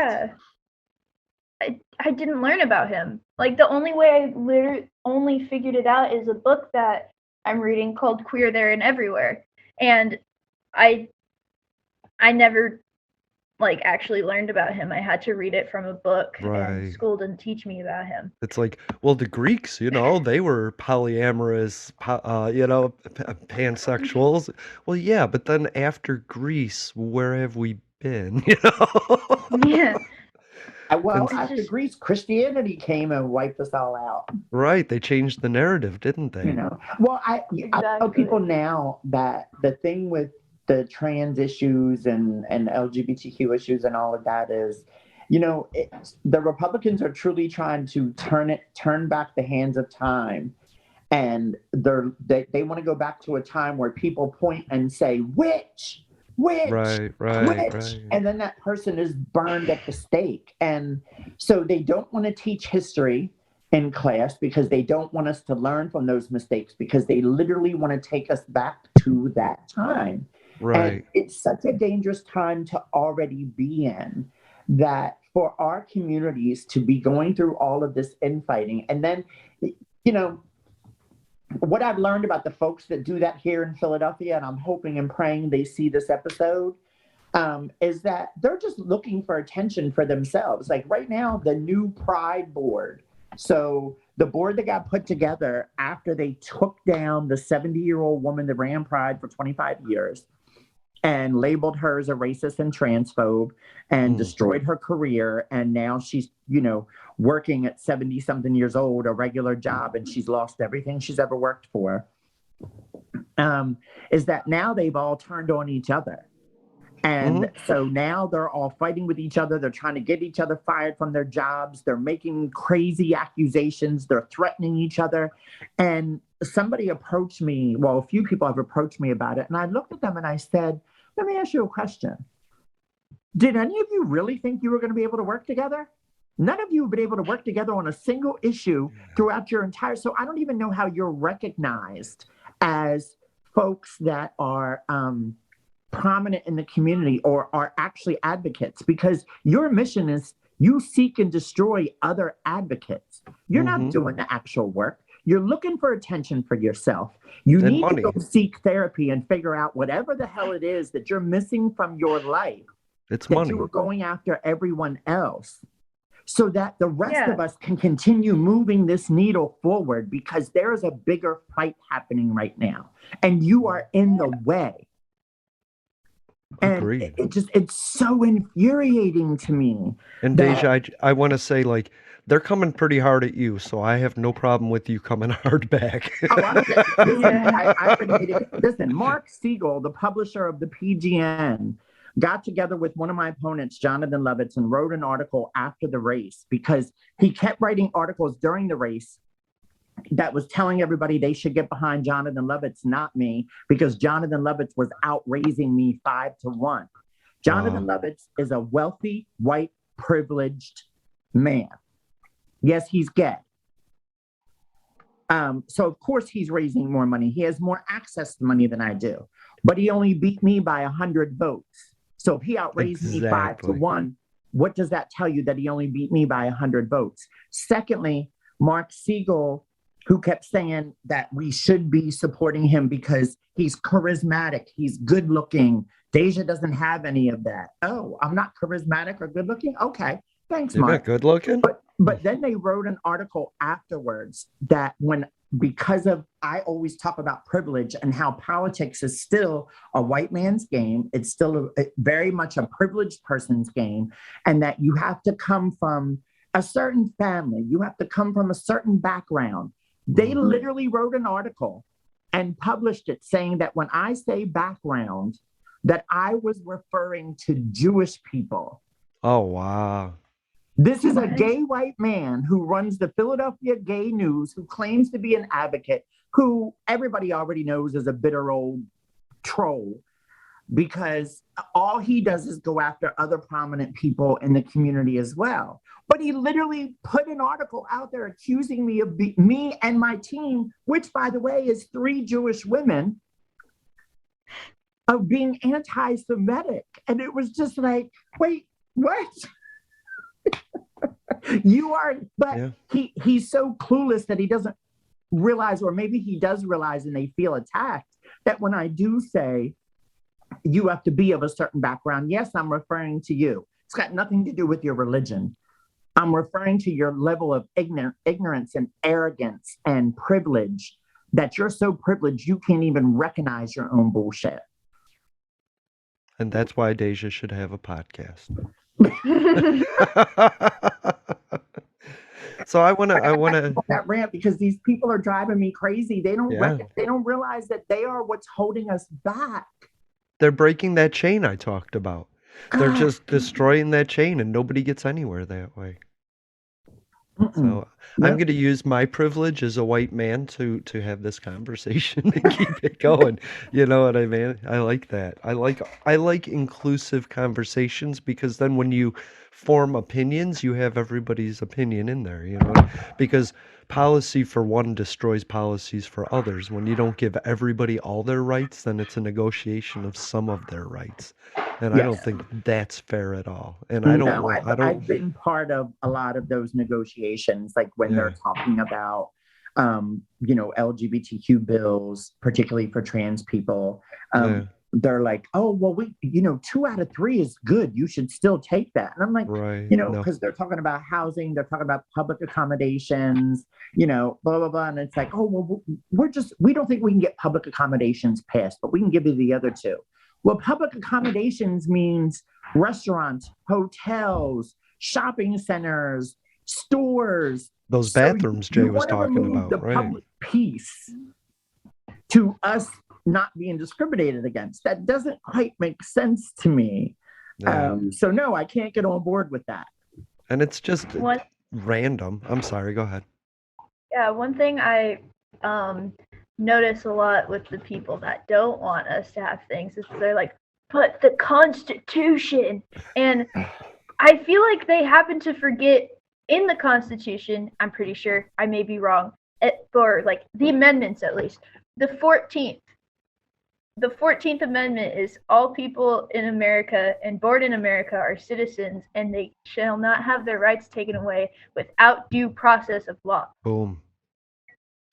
I didn't learn about him. Like the only way I literally only figured it out is a book that I'm reading called Queer There and Everywhere, and I never actually learned about him. I had to read it from a book, and school didn't teach me about him. It's like, well, the Greeks, you know, they were polyamorous, pansexuals. Well, yeah, but then after Greece, where have we been? You know? Yeah. Well, after Greece, Christianity came and wiped us all out. Right. They changed the narrative, didn't they? You know. Well, I tell people now that the thing with the trans issues and LGBTQ issues and all of that is, you know, the Republicans are truly trying to turn back the hands of time, and they want to go back to a time where people point and say witch, right, and then that person is burned at the stake. And so they don't want to teach history in class because they don't want us to learn from those mistakes, because they literally want to take us back to that time. Right. And it's such a dangerous time to already be in, that for our communities to be going through all of this infighting. And then, you know, what I've learned about the folks that do that here in Philadelphia, and I'm hoping and praying they see this episode, is that they're just looking for attention for themselves. Like right now, the new Pride board. So the board that got put together after they took down the 70-year-old woman that ran Pride for 25 years and labeled her as a racist and transphobe and destroyed her career. And now she's, you know, working at 70-something years old, a regular job, and she's lost everything she's ever worked for, is that now they've all turned on each other. And so now they're all fighting with each other. They're trying to get each other fired from their jobs. They're making crazy accusations. They're threatening each other. And somebody approached me. Well, a few people have approached me about it. And I looked at them and I said, let me ask you a question. Did any of you really think you were going to be able to work together? None of you have been able to work together on a single issue throughout your entire. So I don't even know how you're recognized as folks that are prominent in the community or are actually advocates, because your mission is you seek and destroy other advocates. You're not doing the actual work. You're looking for attention for yourself. You And need money. to go seek therapy and figure out whatever the hell it is that you're missing from your life. It's that money. you are going after everyone else, so that the rest of us can continue moving this needle forward, because there is a bigger fight happening right now and you are in the way. And it's so infuriating to me. And Deja, I want to say, like, they're coming pretty hard at you, so I have no problem with you coming hard back. Listen, Mark Siegel, the publisher of the PGN, got together with one of my opponents, Jonathan Lovitz, and wrote an article after the race, because he kept writing articles during the race that was telling everybody they should get behind Jonathan Lovitz, not me, because Jonathan Lovitz was outraising me 5-1. Jonathan Lovitz is a wealthy, white, privileged man. Yes, he's gay. So of course he's raising more money. He has more access to money than I do, but he only beat me by 100 votes. So if he outraised me 5-1, what does that tell you, that he only beat me by 100 votes? Secondly, Mark Siegel, who kept saying that we should be supporting him because he's charismatic, he's good looking. Deja doesn't have any of that. Oh, I'm not charismatic or good looking? Okay, thanks, Mark. You're not good looking? But then they wrote an article afterwards that because of, I always talk about privilege and how politics is still a white man's game. It's still very much a privileged person's game, and that you have to come from a certain family. You have to come from a certain background. They literally wrote an article and published it saying that when I say background, that I was referring to Jewish people. Oh, wow. This is a gay white man who runs the Philadelphia Gay News, who claims to be an advocate, who everybody already knows is a bitter old troll, because all he does is go after other prominent people in the community as well. But he literally put an article out there accusing me of me and my team, which, by the way, is 3 Jewish women, of being anti-Semitic. And it was just like, wait, what? You are, but he's so clueless that he doesn't realize, or maybe he does realize and they feel attacked, that when I do say you have to be of a certain background, yes, I'm referring to you. It's got nothing to do with your religion. I'm referring to your level of ignorance and arrogance and privilege, that you're so privileged you can't even recognize your own bullshit. And that's why Deja should have a podcast. So I want to that rant, because these people are driving me crazy. They don't realize that they are what's holding us back. They're breaking that chain I talked about. They're just destroying that chain, and nobody gets anywhere that way. So I'm going to use my privilege as a white man to have this conversation and keep it going. You know what I mean? I like that. I like inclusive conversations, because then when you form opinions, you have everybody's opinion in there, you know, because policy for one destroys policies for others. When you don't give everybody all their rights, then it's a negotiation of some of their rights. And I don't think that's fair at all. And I've been part of a lot of those negotiations, like when they're talking about, LGBTQ bills, particularly for trans people. They're like, oh, well, 2 out of 3 is good. You should still take that. And I'm like, because they're talking about housing, they're talking about public accommodations, blah, blah, blah. And it's like, oh, well, we don't think we can get public accommodations passed, but we can give you the other 2. Well, public accommodations means restaurants, hotels, shopping centers, stores. Those bathrooms Jay was talking about, the right? public peace to us not being discriminated against. That doesn't quite make sense to me. Yeah. So no, I can't get on board with that. And it's just random. I'm sorry, go ahead. Yeah, one thing I notice a lot with the people that don't want us to have things is they're like, but the Constitution. And I feel like they happen to forget in the Constitution, I'm pretty sure, I may be wrong, for like the amendments at least, the 14th. The 14th Amendment is all people in America and born in America are citizens, and they shall not have their rights taken away without due process of law. Boom.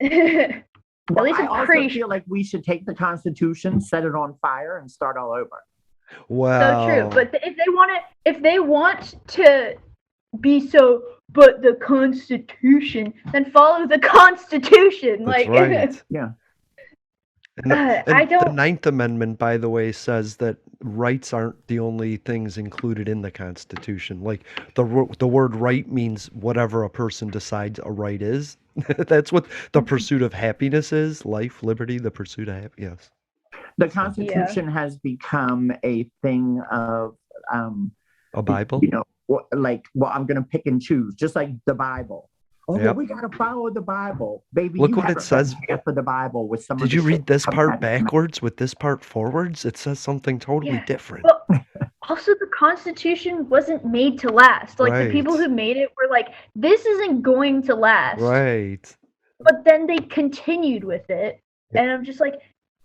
At least I I'm also pretty feel like we should take the Constitution, set it on fire, and start all over. Wow. So true. But if they want to be so, but the Constitution, then follow the Constitution. That's like, right. Yeah. And I don't. The Ninth Amendment, by the way, says that rights aren't the only things included in the Constitution. Like the word right means whatever a person decides a right is. That's what the pursuit of happiness is. Life, liberty, the pursuit of happiness. The Constitution has become a thing of a Bible. You know, I'm going to pick and choose, just like the Bible. Oh, Yep. well, we got to follow the Bible, baby. Look you what it haven't says. read half of the Bible with some. Did you read this part backwards with this part forwards? It says something totally Yeah. different. Well, also, the Constitution wasn't made to last. Like the people Right. who made it were like, "This isn't going to last." Right. But then they continued with it, and I'm just like,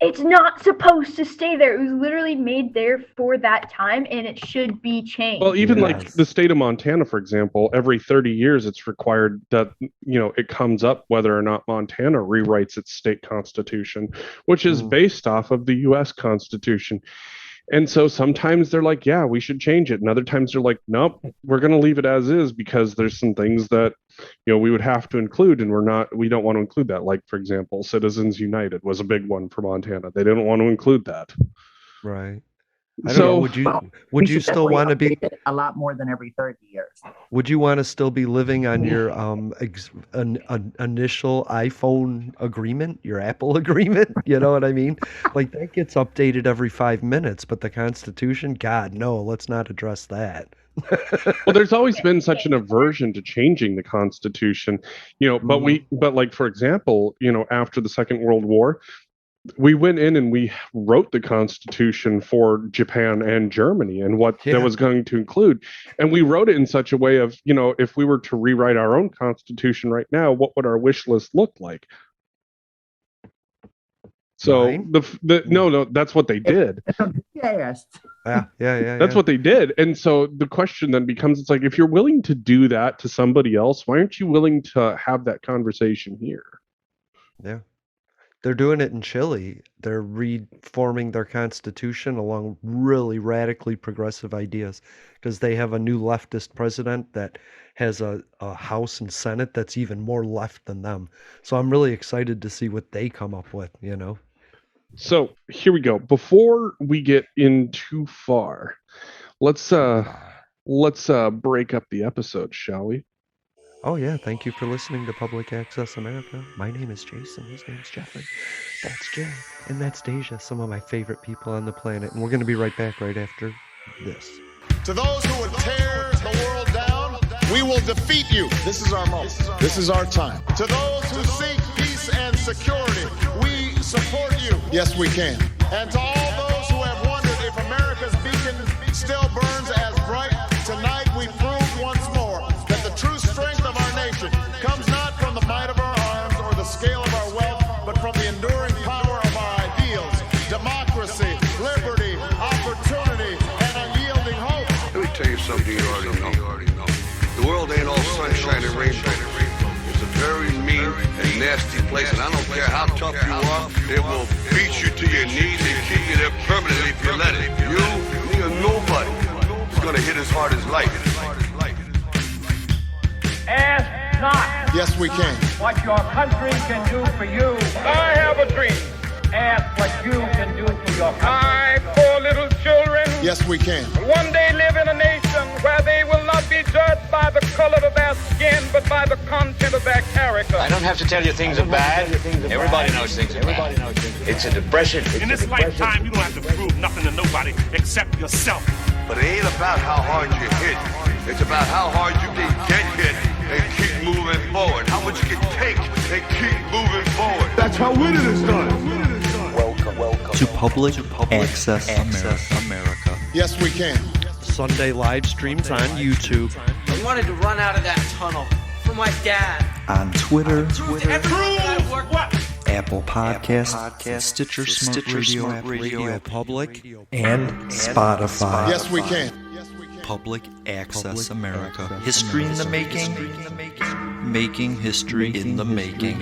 it's not supposed to stay there. It was literally made there for that time, and it should be changed. Well, even like Yes. the state of Montana, for example, every 30 years it's required that, it comes up whether or not Montana rewrites its state constitution, which is based off of the U.S. Constitution. And so sometimes they're like, yeah, we should change it. And other times they're like, nope, we're going to leave it as is because there's some things that, we would have to include and we don't want to include that. Like, for example, Citizens United was a big one for Montana. They didn't want to include that. Right. I don't know. Would you still want to be a lot more than every 30 years? Would you want to still be living on your initial iPhone agreement, your Apple agreement? You know what I mean? Like that gets updated every 5 minutes, but the Constitution, God, no, let's not address that. Well, there's always been such an aversion to changing the Constitution, but like, for example, after the Second World War, we went in and we wrote the Constitution for Japan and Germany and what that was going to include. And we wrote it in such a way of, if we were to rewrite our own Constitution right now, what would our wish list look like? So no, that's what they did. Yes. Yeah. That's what they did. And so the question then becomes, it's like, if you're willing to do that to somebody else, why aren't you willing to have that conversation here? Yeah. They're doing it in Chile. They're reforming their constitution along really radically progressive ideas because they have a new leftist president that has a House and Senate that's even more left than them. So I'm really excited to see what they come up with, So here we go. Before we get in too far, let's break up the episode, shall we? Oh, yeah. Thank you for listening to Public Access America. My name is Jason. His name's Jeffrey. That's Jay. And that's Deja, some of my favorite people on the planet. And we're going to be right back right after this. To those who would tear the world down, we will defeat you. This is our moment. This is our time. To those who seek peace and security, we support you. Yes, we can. And to all those who have wondered if America's beacon still burns as bright, tonight we prove once more that the true strength of our nation comes not from the might of our arms or the scale of our wealth, but from the enduring power of our ideals, democracy, liberty, opportunity, and unyielding hope. Let me tell you something you already know. The world ain't all sunshine and rainbow. It's a very mean and nasty place, and I don't care how tough you are, it will beat you to your knees and keep you there permanently if you let it. You, me, or nobody is gonna hit as hard as life. Ask not. Yes, we can. What your country can do for you. I have a dream. Ask what you can do for your country. I, poor little children, Yes, we can. one day live in a nation where they will not be judged by the color of their skin, but by the content of their character. I don't have to tell you things are bad. Everybody knows things are bad. It's a depression. In this lifetime, you don't have to prove nothing to nobody except yourself. But it ain't about how hard you hit. It's about how hard you can get hit and keep moving forward. How much you can take and keep moving forward. That's how winning is done. Welcome to Public Access America. Yes, we can. Sunday live streams on YouTube. I wanted to run out of that tunnel for my dad. On Twitter, What? Apple Podcasts, Stitcher Smart Radio Public, and Spotify. Yes, we can. Public Access America. History in the making. Making history in the making.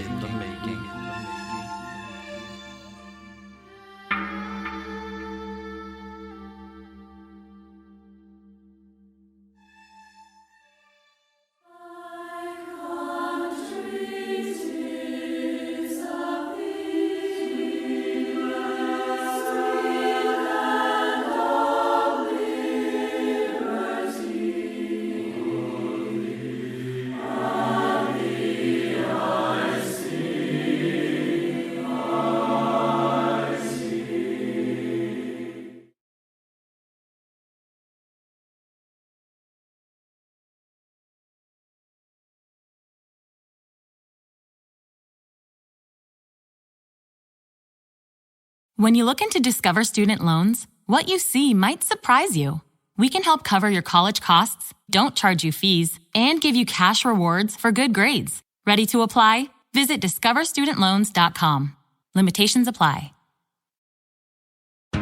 When you look into Discover Student Loans, what you see might surprise you. We can help cover your college costs, don't charge you fees, and give you cash rewards for good grades. Ready to apply? Visit discoverstudentloans.com. Limitations apply.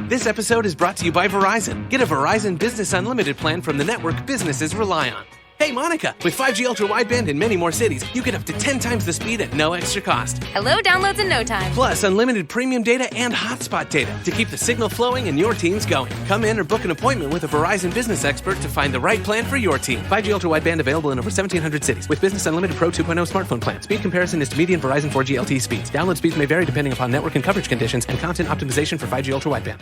This episode is brought to you by Verizon. Get a Verizon Business Unlimited plan from the network businesses rely on. Hey, Monica, with 5G Ultra Wideband in many more cities, you get up to 10 times the speed at no extra cost. Hello, downloads in no time. Plus, unlimited premium data and hotspot data to keep the signal flowing and your teams going. Come in or book an appointment with a Verizon business expert to find the right plan for your team. 5G Ultra Wideband available in over 1,700 cities with Business Unlimited Pro 2.0 smartphone plan. Speed comparison is to median Verizon 4G LTE speeds. Download speeds may vary depending upon network and coverage conditions and content optimization for 5G Ultra Wideband.